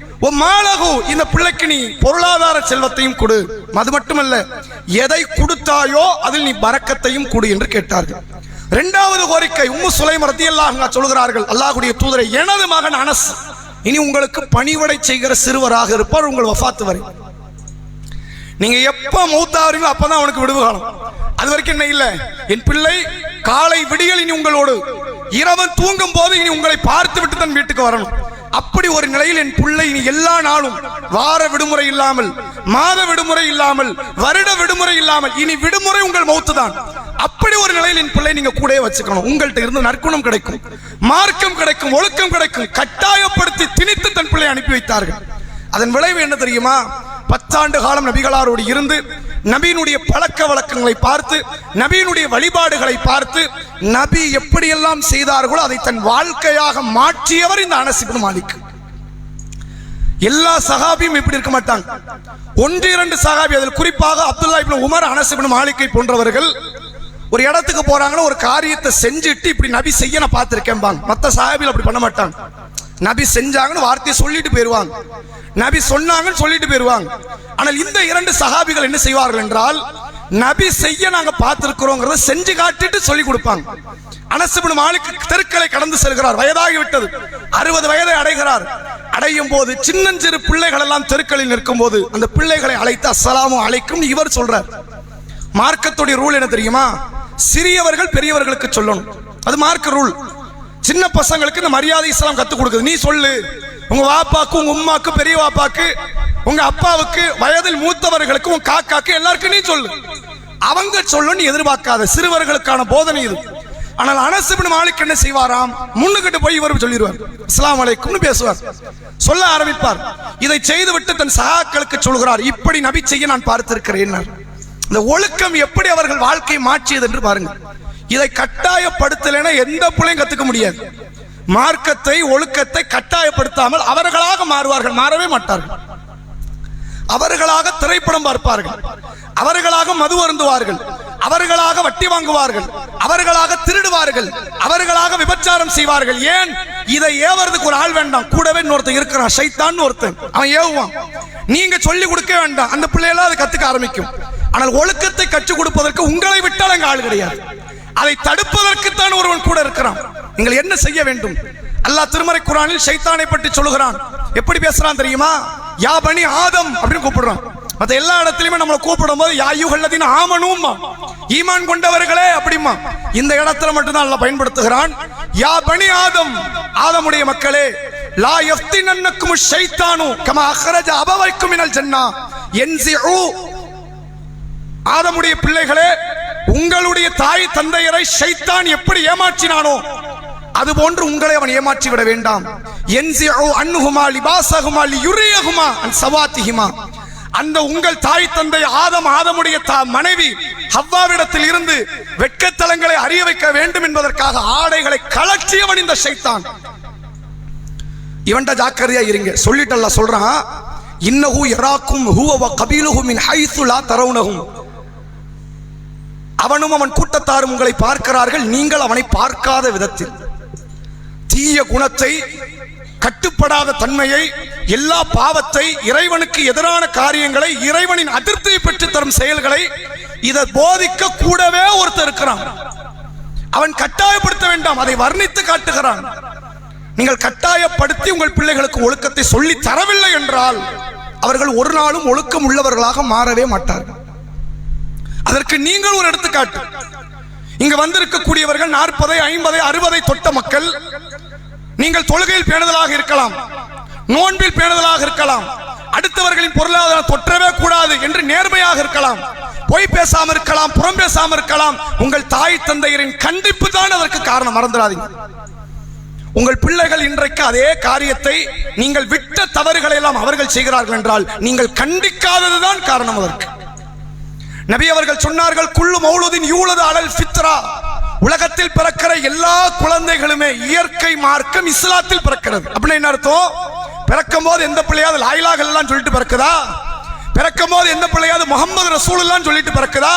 ஓ மாலஹு இந்த பிள்ளைக்கு நீ பொருளாதார செல்வத்தையும் கொடு, அது மட்டுமல்ல எதை கொடுத்தாயோ அதில் நீ பரக்கத்தையும் கொடு என்று கேட்டார்கள். 2வது கோரிக்கை, உம்மு சுலைம் ரலியல்லாஹு அன்ஹா சொல்கிறார்கள், அல்லாஹ்வுடைய தூதரே, எனது மகன் அனஸ் இனி உங்களுக்கு பணிவிடை செய்கிற சிறுவராக இருப்பார் உங்கள் வஃபாத் வரை. நீங்க எப்ப மௌத்தாவீங்களோ அப்பதான் அவனுக்கு விடுவு காலம். அது வரைக்கும் என்ன இல்ல, என் பிள்ளை காலை விடியல் இனி உங்களோடு, இரவன் தூங்கும் போது இனி உங்களை பார்த்து விட்டு தன் வீட்டுக்கு வரணும். அப்படி ஒரு நிலையில் என் பிள்ளை இனி எல்லா நாளும் வார விடுமுறை இல்லாமல், மாத விடுமுறை இல்லாமல், வருட விடுமுறை இல்லாமல், இனி விடுமுறை உங்கள் மௌத்து தான். அப்படி ஒரு நிலையில் என் பிள்ளை நீங்க கூட வச்சுக்கணும், உங்கள்கிட்ட இருந்து நற்குணம் கிடைக்கும், மார்க்கம் கிடைக்கும், ஒழுக்கம் கிடைக்கும். கட்டாயப்படுத்தி திணித்து தன் பிள்ளை அனுப்பி வைத்தார்கள். அதன் விளைவு என்ன தெரியுமா? 10 ஆண்டு காலம் நபிகளாரோடு இருந்து நபியினுடைய பழக்க வழக்கங்களை பார்த்து, நபியினுடைய வழிபாடுகளை பார்த்து, நபி எப்படியெல்லாம் செய்தார்களோ அதை தன் வாழ்க்கையாக மாற்றியவர் இந்த அனஸ் இப்னு மாலிக். எல்லா சஹாபியும் இப்படி இருக்க மாட்டாங்க. 1-2 சஹாபி, அதில் குறிப்பாக அப்துல்லா இப்னு உமர், அனஸ் இப்னு மாலிக்கை போன்றவர்கள் ஒரு இடத்துக்கு போறாங்கன்னா ஒரு காரியத்தை செஞ்சுட்டு இப்படி நபி செய்ய நான் பார்த்திருக்கேன். மற்ற சஹாபிகள் அப்படி பண்ண மாட்டாங்க. நபி செஞ்சாங்கன்னு வார்த்தையை சொல்லிட்டு போயிருவாங்க, நபி சொன்னாங்கன்னு சொல்லிட்டு போயிருவாங்க. ஆனால் இந்த 2 சஹாபிகள் என்ன செய்வார்கள் என்றால், நபி செய்ய நாங்க பார்த்திருக்கிறோங்கிறத செஞ்சு காட்டிட்டு சொல்லி கொடுப்பாங்க. அனஸ் இப்னு மாலிக் தெருக்களை கடந்து செல்கிறார், வயதாகிவிட்டது, 60 வயதை அடைகிறார். அடையும் போது சின்னஞ்சிறு பிள்ளைகள் எல்லாம் தெருக்களில் நிற்கும் போது அந்த பிள்ளைகளை அழைத்து அஸ்ஸலாமு அலைக்கும் இவர் சொல்றார். மார்க்கத்துடைய ரூல் என்ன தெரியுமா? சிறியவர்கள் பெரியவர்களுக்கு சொல்லணும், அது மார்க்க ரூல். சின்ன பசங்களுக்கு இந்த மரியாதை இஸ்லாம் கத்துக் கொடுக்குது. நீ சொல்லு, உங்க வாப்பாக்கு, உங்க உம்மாக்கு, பெரிய வாப்பாக்கு, உங்க அப்பாவுக்கு, வயதில் மூத்தவர்களுக்கு, உங்க காக்காக்கு, எல்லாருக்கும் நீ சொல்லு. அவங்க சொல்லு, நீ எதிர்பார்க்காத. சிறுவர்களுக்கான போதனை இது. ஆனால் அனஸ் இப்னு மாலிக் என்ன செய்வாராம்? முன்னுக்கிட்டு போய் இவர் சொல்லிடுவார், அஸ்ஸலாமு அலைக்கும்னு பேசுவார், சொல்ல ஆரம்பிப்பார். இதை செய்துவிட்டு தன் சகாக்களுக்கு சொல்கிறார், இப்படி நபி செய்ய நான் பார்த்திருக்கிறேன். இந்த ஒழுக்கம் எப்படி அவர்கள் வாழ்க்கையை மாற்றியது என்று பாருங்க. இதை கட்டாயப்படுத்தலைன்னா எந்த பிள்ளையும் கத்துக்க முடியாது. மார்க்கத்தை, ஒழுக்கத்தை கட்டாயப்படுத்தாமல் அவர்களாக மாறுவார்கள், மாறவே மாட்டார்கள். அவர்களாக திரைப்படம் பார்ப்பார்கள், அவர்களாக மது அருந்துவார்கள், அவர்களாக வட்டி வாங்குவார்கள், அவர்களாக திருடுவார்கள், அவர்களாக விபச்சாரம் செய்வார்கள். ஏன்? இதை ஏவறதுக்கு ஒரு ஆள் வேண்டாம், கூடவே இன்னொருத்தன் இருக்கிறான், ஷைத்தான் ஒருத்தன், அவன் ஏவுவான். நீங்க சொல்லி கொடுக்க வேண்டாம், அந்த பிள்ளையெல்லாம் அதை கத்துக்க ஆரம்பிக்கும். ஆனால் ஒழுக்கத்தை கற்றுக் கொடுப்பதற்கு உங்களை விட்டால் அங்க ஆள் கிடையாது. அதை தடுப்பதற்குத்தான் ஒருவன் கூட இருக்கிறான். நீங்கள் என்ன செய்ய வேண்டும்? அல்லாஹ் திருமறை குர்ஆனில் ஷைத்தானை பற்றி சொல்லுகிறான். எப்படி பேசுறான் தெரியுமா? யா பனி ஆதம் அப்படின்னு கூப்பிடுறான். மற்ற எல்லா இடத்துலயுமே நம்மளை கூப்பிடும் போது யா அய்யுஹல்லதீன ஆமனூமா, ஈமான் கொண்டவர்களே அப்படிமா. இந்த இடத்துல மட்டும்தான் அல்லாஹ் பயன்படுத்துகிறான். யா பனி ஆதம், ஆதமுடைய மக்களே, லா யஃப்தினன்னக்கும் ஷைத்தானு கமா அக்ரஜ அபவைக்கும் மினல் ஜன்னா யன்ஸிஉ, ஆதமுடைய பிள்ளைகளே, உங்களுடைய தாய் தந்தையரை ஷைத்தான் எப்படி ஏமாற்றினானோ அதுபோன்று உங்களை அவன் ஏமாற்றி விட வேண்டாம். யன்ஸிஉ அன்ஹுமா லிபாஸஹுமா லியுரியஹுமா அன் சவாத்திஹிமா, அந்த உங்கள் தாய் தந்தை ஆதம், ஆதமுடைய மனைவி ஹவ்வாவிடத்தில் இருந்து வெட்கத்தலங்களை அறிய வைக்க வேண்டும் என்பதற்காக ஆடைகளை கலற்றியவன் இந்த ஷைத்தான். இவன்ட ஜாக்கிரதையா இருங்க. சொல்லிட்டு அல்லாஹ் சொல்றான், இன்னஹு யராக்கும் ஹுவ வ கபீலுஹு மின் ஹைஸு லா தரவுனஹும், அவனும் அவன் கூட்டத்தாரும் உங்களை பார்க்கிறார்கள், நீங்கள் அவனை பார்க்காத விதத்தில். தீய குணத்தை, கட்டுப்படாத தன்மையை, எல்லா பாவத்தை, இறைவனுக்கு எதிரான காரியங்களை, இறைவனின் அதிருப்தியை பெற்று தரும் செயல்களை இதை போதிக்க கூடவே ஒருத்தர் இருக்கிறான். அவன் கட்டாயப்படுத்த வேண்டாம், அதை வர்ணித்து காட்டுகிறான். நீங்கள் கட்டாயப்படுத்தி உங்கள் பிள்ளைகளுக்கு ஒழுக்கத்தை சொல்லி தரவில்லை என்றால் அவர்கள் ஒரு நாளும் ஒழுக்கம் உள்ளவர்களாக மாறவே மாட்டார்கள். அதற்கு நீங்கள் ஒரு எடுத்துக்காட்டு. இங்கு வந்திருக்கக்கூடியவர்கள் 40, 50, 60 தொட்ட மக்கள். நீங்கள் தொழுகையில் பேணுதலாக இருக்கலாம், நோன்பில் பேணுதலாக இருக்கலாம், அடுத்தவர்களின் பொருளாதாரம் தொற்றவே கூடாது என்று நேர்மையாக இருக்கலாம். பொய் பேசாம இருக்கலாம், புறம் பேசாம இருக்கலாம். உங்கள் தாய் தந்தையரின் கண்டிப்பு தான் அதற்கு காரணம், மறந்துடாதீங்க. உங்கள் பிள்ளைகள் இன்றைக்கு அதே காரியத்தை நீங்கள் விட்ட தவறுகளை எல்லாம் அவர்கள் செய்கிறார்கள் என்றால் நீங்கள் கண்டிக்காததுதான் காரணம் அதற்கு. நபி அவர்கள் சொன்னார்கள், குல்லு மௌலூதின் யூலது அலல் ஃபித்ரா, உலகத்தில் பிறக்கிற எல்லா குழந்தைகளுமே இயற்கை மார்க்கம் இஸ்லாத்தில் பிறக்கிறது. அப்படின்னு என்ன அர்த்தம்? பிறக்கும் போது எந்த பிள்ளையாவது லா இலாஹ இல்லல்லாஹ் சொல்லிட்டு பிறக்குதா? பிறக்கும் போது எந்த பிள்ளையாவது முஹம்மது ரசூலுல்லாஹ் சொல்லிட்டு பிறக்குதா?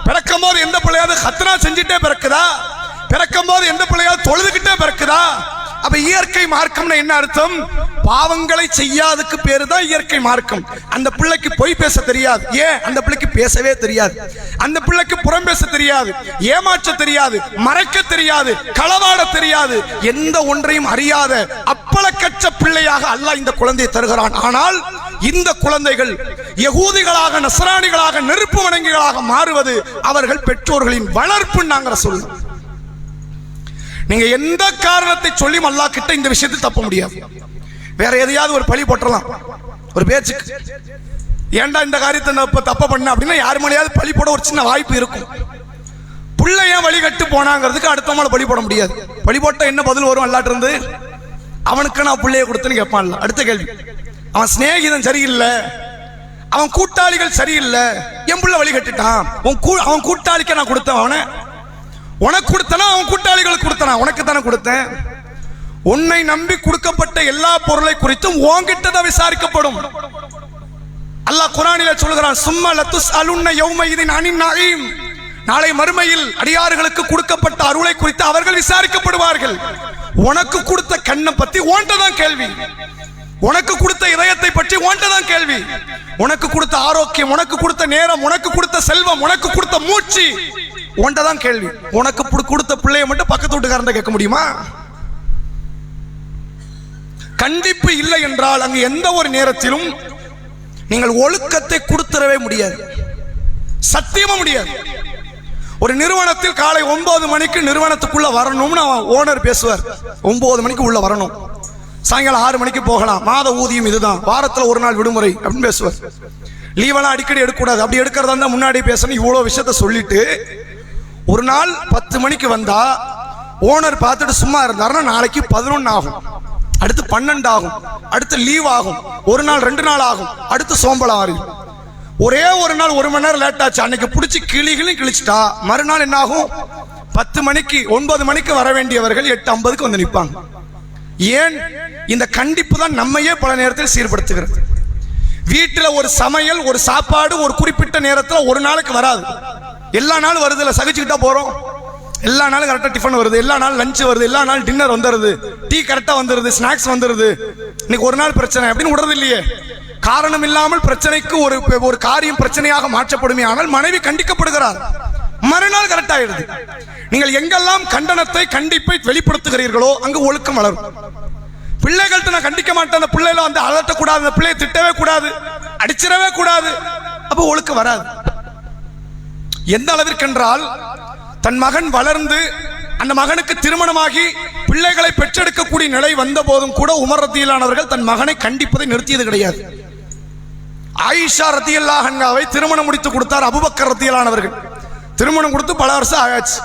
பிறக்கும் போது எந்த பிள்ளையாவது ஹத்னா செஞ்சுட்டே பிறக்குதா? பிறக்கும் போது எந்த பிள்ளையாவது தொழுதுகிட்டே பிறக்குதா? அப்ப இயற்கை மார்க்கம்னா என்ன அர்த்தம்? பாவங்களை செய்யாததுக்கு பேரு தான் இயற்கை மார்க்கம். அந்த பிள்ளைக்கு பொய் பேச தெரியாது, ஏன் அந்த பிள்ளைக்கு பேசவே தெரியாது, அந்த பிள்ளைக்கு புறம் பேச தெரியாது, ஏமாற்ற தெரியாது, மறைக்க தெரியாது, களவாட தெரியாது, எந்த ஒன்றையும் அறியாத அப்பளக்கற்ற பிள்ளையாக அல்லாஹ் இந்த குழந்தையை தருகிறான். ஆனால் இந்த குழந்தைகள் யகூதிகளாக, நஸ்ரானிகளாக, நெருப்பு வணங்கிகளாக மாறுவது அவர்கள் பெற்றோர்களின் வளர்ப்பு. நாங்க சொல்லுவோம், நீங்க எந்த காரணத்தை சொல்லி அல்லாஹ் கிட்ட இந்த விஷயத்தில் தப்ப முடியாது. வேற எதையாவது ஒரு பழி போட்டலாம், ஒரு பேச்சுக்கு, ஏன்டா இந்த காரியத்தை தப்ப பண்ண அப்படின்னா யார் மேலேயாவது பழி போட ஒரு சின்ன வாய்ப்பு இருக்கும். புள்ள ஏன் வழிகட்டு போனாங்கிறதுக்கு அடுத்த மேல பழி போட முடியாது. பழி போட்ட என்ன பதில் வரும்? அல்லாட்ட இருந்து அவனுக்கு நான் பிள்ளைய கொடுத்தேன்னு கேட்பான்ல. அடுத்த கேள்வி, அவன் சிநேகிதன் சரியில்லை, அவன் கூட்டாளிகள் சரியில்லை, என் புள்ள வழி கட்டுட்டான், அவன் கூட்டாளிக்க நான் கொடுத்தேன், அவனை உனக்கு கொடுத்தனா அவன் கூட்டாளிகளுக்கு கொடுத்தனா? உனக்கு தானே கொடுத்தேன். உன்னை நம்பி கொடுக்கப்பட்ட எல்லா பொருளை குறித்தும் உன்கிட்ட தான் விசாரிக்கப்படும். அல்லாஹ் குர்ஆனிலே சொல்கிறான், சும்ம லதுஸ்அலுன்ன யௌமஇதின் அனின் நஈம், நாளை மறுமையில் அடியார்களுக்கு கொடுக்கப்பட்ட அருளை குறித்து அவர்கள் விசாரிக்கப்படுவார்கள். உனக்கு கொடுத்த கண்ணை பத்தி உன்கிட்ட தான் கேள்வி, உனக்கு கொடுத்த இதயத்தை பற்றி உன்கிட்ட தான் கேள்வி, உனக்கு கொடுத்த ஆரோக்கியம், உனக்கு கொடுத்த நேரம், உனக்கு கொடுத்த செல்வம், உனக்கு கொடுத்த மூச்சு உன்கிட்ட தான் கேள்வி. உனக்கு கொடுத்த பிள்ளைய மட்டும் பக்கத்து வீட்டுக்காரன் கேட்க முடியுமா? கண்டிப்பு இல்லை என்றால் அங்கு எந்த ஒரு நேரத்திலும் நீங்கள் ஒழுக்கத்தை கொடுத்துடவே முடியாது, சத்தியமா முடியாது. ஒரு நிறுவனத்தில் காலை 9 மணிக்கு நிறுவனத்துக்குள்ள வரணும்னு ஓனர் பேசுவார். 9 மணிக்கு உள்ள வரணும், சாயங்காலம் 6 மணிக்கு போகலாம், மாத ஊதியம் இதுதான், வாரத்தில் ஒரு நாள் விடுமுறை அப்படின்னு பேசுவார். லீவெல்லாம் அடிக்கடி எடுக்கக்கூடாது, அப்படி எடுக்கிறதா இருந்தா முன்னாடி பேசணும். இவ்வளோ விஷயத்த சொல்லிட்டு ஒரு நாள் 10 மணிக்கு வந்தா ஓனர் பார்த்துட்டு சும்மா இருந்தாருன்னா நாளைக்கு 11 ஆகும், அடுத்து 12 ஆகும், அடுத்து லீவ் ஆகும், ஒரு நாள் 2 நாள் ஆகும், அடுத்து சோம்பலம் ஆகும். ஒரே ஒரு நாள் 1 மணி நேரம் லேட் ஆச்சு, அன்னைக்கு பிடிச்சி கிழிச்சிட்டா மறுநாள் என்ன ஆகும்? 10 மணிக்கு 9 மணிக்கு வர வேண்டியவர்கள் 8:50க்கு வந்து நிற்பாங்க. ஏன்? இந்த கண்டிப்பு தான் நம்மையே பல நேரத்தில் சீர்படுத்துகிறது. வீட்டில் ஒரு சமையல், ஒரு சாப்பாடு ஒரு குறிப்பிட்ட நேரத்தில் ஒரு நாளைக்கு வராது, எல்லா நாளும் வருது இல்லை, சகிச்சுக்கிட்டா போறோம். எல்லா நாளும் கரெக்டாக டிஃபன் வருது, எல்லா நாளும் லஞ்ச் வருது, எல்லா நாளும் டின்னர் வந்துடுது, டீ கரெக்டாக வந்துடுது, ஸ்நாக்ஸ் வந்துடுது. இன்னைக்கு ஒரு நாள் பிரச்சனை அப்படின்னு விடுறது இல்லையே. காரணம் இல்லாமல் பிரச்சனைக்கு ஒரு காரியம் பிரச்சனையாக மாற்றப்படுமே, ஆனால் மனைவி கண்டிக்கப்படுகிறார், மறுநாள் கரெக்ட் ஆயிடுது. நீங்கள் எங்கெல்லாம் கண்டனத்தை, கண்டிப்பை வெளிப்படுத்துகிறீர்களோ அங்கு ஒழுக்கம் வளரும். பிள்ளைகள்கிட்ட நான் கண்டிக்க மாட்டேன், அந்த பிள்ளைகளை வந்து அலட்டக்கூடாது, அந்த பிள்ளையை திட்டவே கூடாது, அடிச்சிடவே கூடாது, அப்போ ஒழுக்கம் வராது. எந்த அளவிற்கு என்றால் தன் மகன் வளர்ந்து அந்த மகனுக்கு திருமணமாகி பிள்ளைகளை பெற்றெடுக்கக்கூடிய நிலை வந்த போதும் கூட உமர் ரதியல்லாஹு தன் மகனை கண்டிப்பதை நிறுத்தியது கிடையாது. ஆயிஷா ரதியல்லாஹு அன்ஹாவை திருமணம் முடித்து கொடுத்தார் அபூபக்கர் ரதியல்லாஹு அவர்கள். திருமணம் கொடுத்து பல வருஷம் ஆயாச்சு,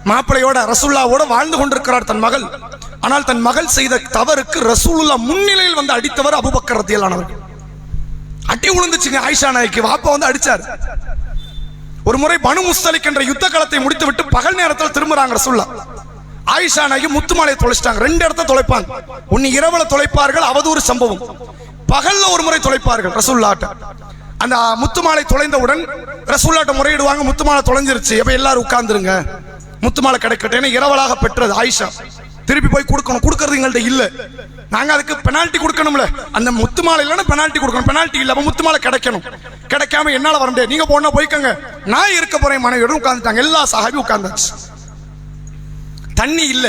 மாப்பிள்ளையோட ரசூலுல்லாவோட வாழ்ந்து கொண்டிருக்கிறார் தன் மகள். ஆனால் தன் மகள் செய்த தவறுக்கு ரசூலுல்லாஹ் முன்னிலையில் வந்து அடித்தவர் அபூபக்கர் ரதியல்லாஹு அவர்கள். அடி விழுந்துச்சுங்க ஆயிஷா நாய்க்கு, வாப்பா வந்து அடிச்சார். ஒரு முறை பனு முஸ்தலிக் என்ற யுத்த காலத்தை முடித்து விட்டு பகல் நேரத்தில் திரும்புறாங்க ரசூலுல்லாஹ். ஆயிஷா நாய்க்கு முத்துமாலையை தொலைச்சிட்டாங்க. 2 இடத்த தொலைப்பாங்க, ஒன்னு இரவுல தொலைப்பார்கள், அவதூறு சம்பவம். பகல்ல ஒரு முறை தொலைப்பார்கள் ரசூலுல்லாஹ்ட்ட. அந்த முத்துமாலை தொலைந்தவுடன் ரசூலுல்லாஹ்ட்ட முறையிடுவாங்க, முத்துமாலை தொலைஞ்சிருச்சு, எப்ப எல்லாரும் உட்கார்ந்துருங்க, முத்துமாலை கிடைக்கட்டும். ஏன்னா இரவலாக பெற்றது ஆயிஷா, திருப்பி போய் கொடுக்கணும், கொடுக்கறது எங்கள்கிட்ட இல்ல, நாங்க அதுக்கு பெனால்டி கொடுக்கணும்ல, அந்த முத்துமாலை இல்லைன்னா பெனால்டி கொடுக்கணும், பெனால்டி இல்ல, அப்ப முத்துமாலை கிடைக்கணும். கிடைக்காம என்னால வர முடியாது, நீங்க போனா போய்க்கங்க, நான் இருக்க போறேன் மனைவியோட உட்கார்ந்துட்டாங்க. எல்லா சஹாபி உட்கார்ந்தாச்சு. தண்ணி இல்ல,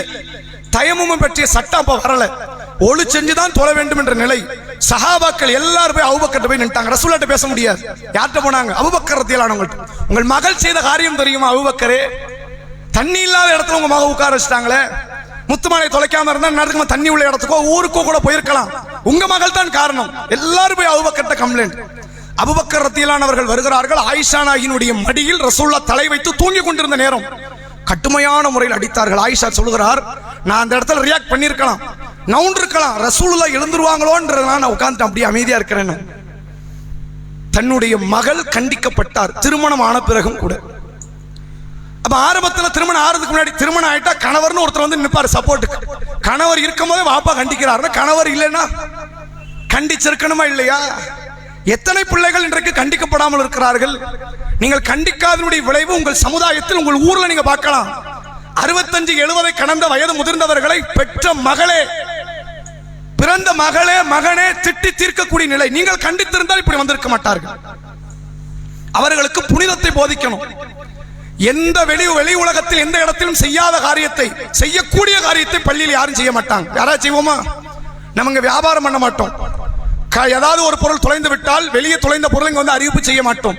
தயமும் பற்றிய சட்டம் அப்ப வரல, ஒளி செஞ்சுதான் தொழ வேண்டும் என்ற நிலை. சஹாபாக்கள் எல்லாரும் போய் அபூபக்கர்ட்ட போய் நின்னுட்டாங்க. ரசூலுல்லாஹ்ட்ட பேச முடியாது. யார்கிட்ட போனாங்க? அபூபக்கர் ரலியல்லாஹு அன்ஹு. உங்கள் மகள் செய்த காரியம் தெரியுமா அபூபக்கரே? தண்ணி இல்லாத இடத்துல உங்க மக உட்கார வச்சுட்டாங்களே, முத்துமாலை தொலைக்காம இருந்தா நேரத்துக்கு தண்ணி உள்ள இடத்துக்கோ ஊருக்கோ கூட போயிருக்கலாம், உங்க மகள் தான் காரணம். எல்லாரும் போய் அபூபக்கர்ட்ட கம்ப்ளைண்ட். அபூபக்கர் ரலியல்லாஹு அவர்கள் வருகிறார்கள். ஆயிஷா நாயினுடைய மடியில் ரசூலுல்லாஹ் தலை வைத்து தூங்கி கொண்டிருந்த நேரம் கட்டுமையான முறையில் அடித்தார்கள். ஆயிஷா சொல்கிறார், நான் அந்த இடத்துல ரியாக்ட் பண்ணியிருக்கலாம், நவுண்டு இருக்கலாம், ரசூலுல்லாஹ் எழுந்துருவாங்களோன்றதுனால நான் உட்கார்ந்து அப்படியே அமைதியா இருக்கிறேன். தன்னுடைய மகள் கண்டிக்கப்பட்டார், திருமணம் ஆன பிறகும் கூட. அப்ப ஆரம்பத்தில் திருமணம் ஆறதுக்கு முன்னாடி திருமணம் ஆயிட்டா கணவர்னு ஒருத்தர் வந்து நிற்பாரு சப்போர்ட்டுக்கு. கணவர் இருக்கும் போதே வாப்பா கண்டிக்கிறார், கணவர் இல்லைன்னா கண்டிச்சிருக்கணுமா இல்லையா? எத்தனை பிள்ளைகள் இன்றைக்கு கண்டிக்கப்படாமல் இருக்கிறார்கள்? நீங்கள் கண்டிக்காதனுடைய விளைவு உங்கள் சமுதாயத்தில் உங்கள் ஊர்ல நீங்க பார்க்கலாம். 65-70 கடந்த வயது முதிர்ந்தவர்களை பெற்ற மகளே, பிறந்த மகளே மகனே திட்டி தீர்க்கக்கூடிய நிலை. நீங்கள் கண்டித்திருந்தால் இப்படி வந்திருக்க மாட்டார்கள். அவர்களுக்கு புனிதத்தை போதிக்கணும். எந்த வெளி உலகத்தில் எந்த இடத்திலும் செய்யாத காரியத்தை, செய்யக்கூடிய காரியத்தை பள்ளியில் யாரும் செய்ய மாட்டாங்க. யாராவது செய்வோமா? நம்ம வியாபாரம் பண்ண மாட்டோம். ஏதாவது ஒரு பொருள் தொலைந்து விட்டால் வெளியே தொலைந்த பொருள் இங்க வந்து அறிவிப்பு செய்ய மாட்டோம்.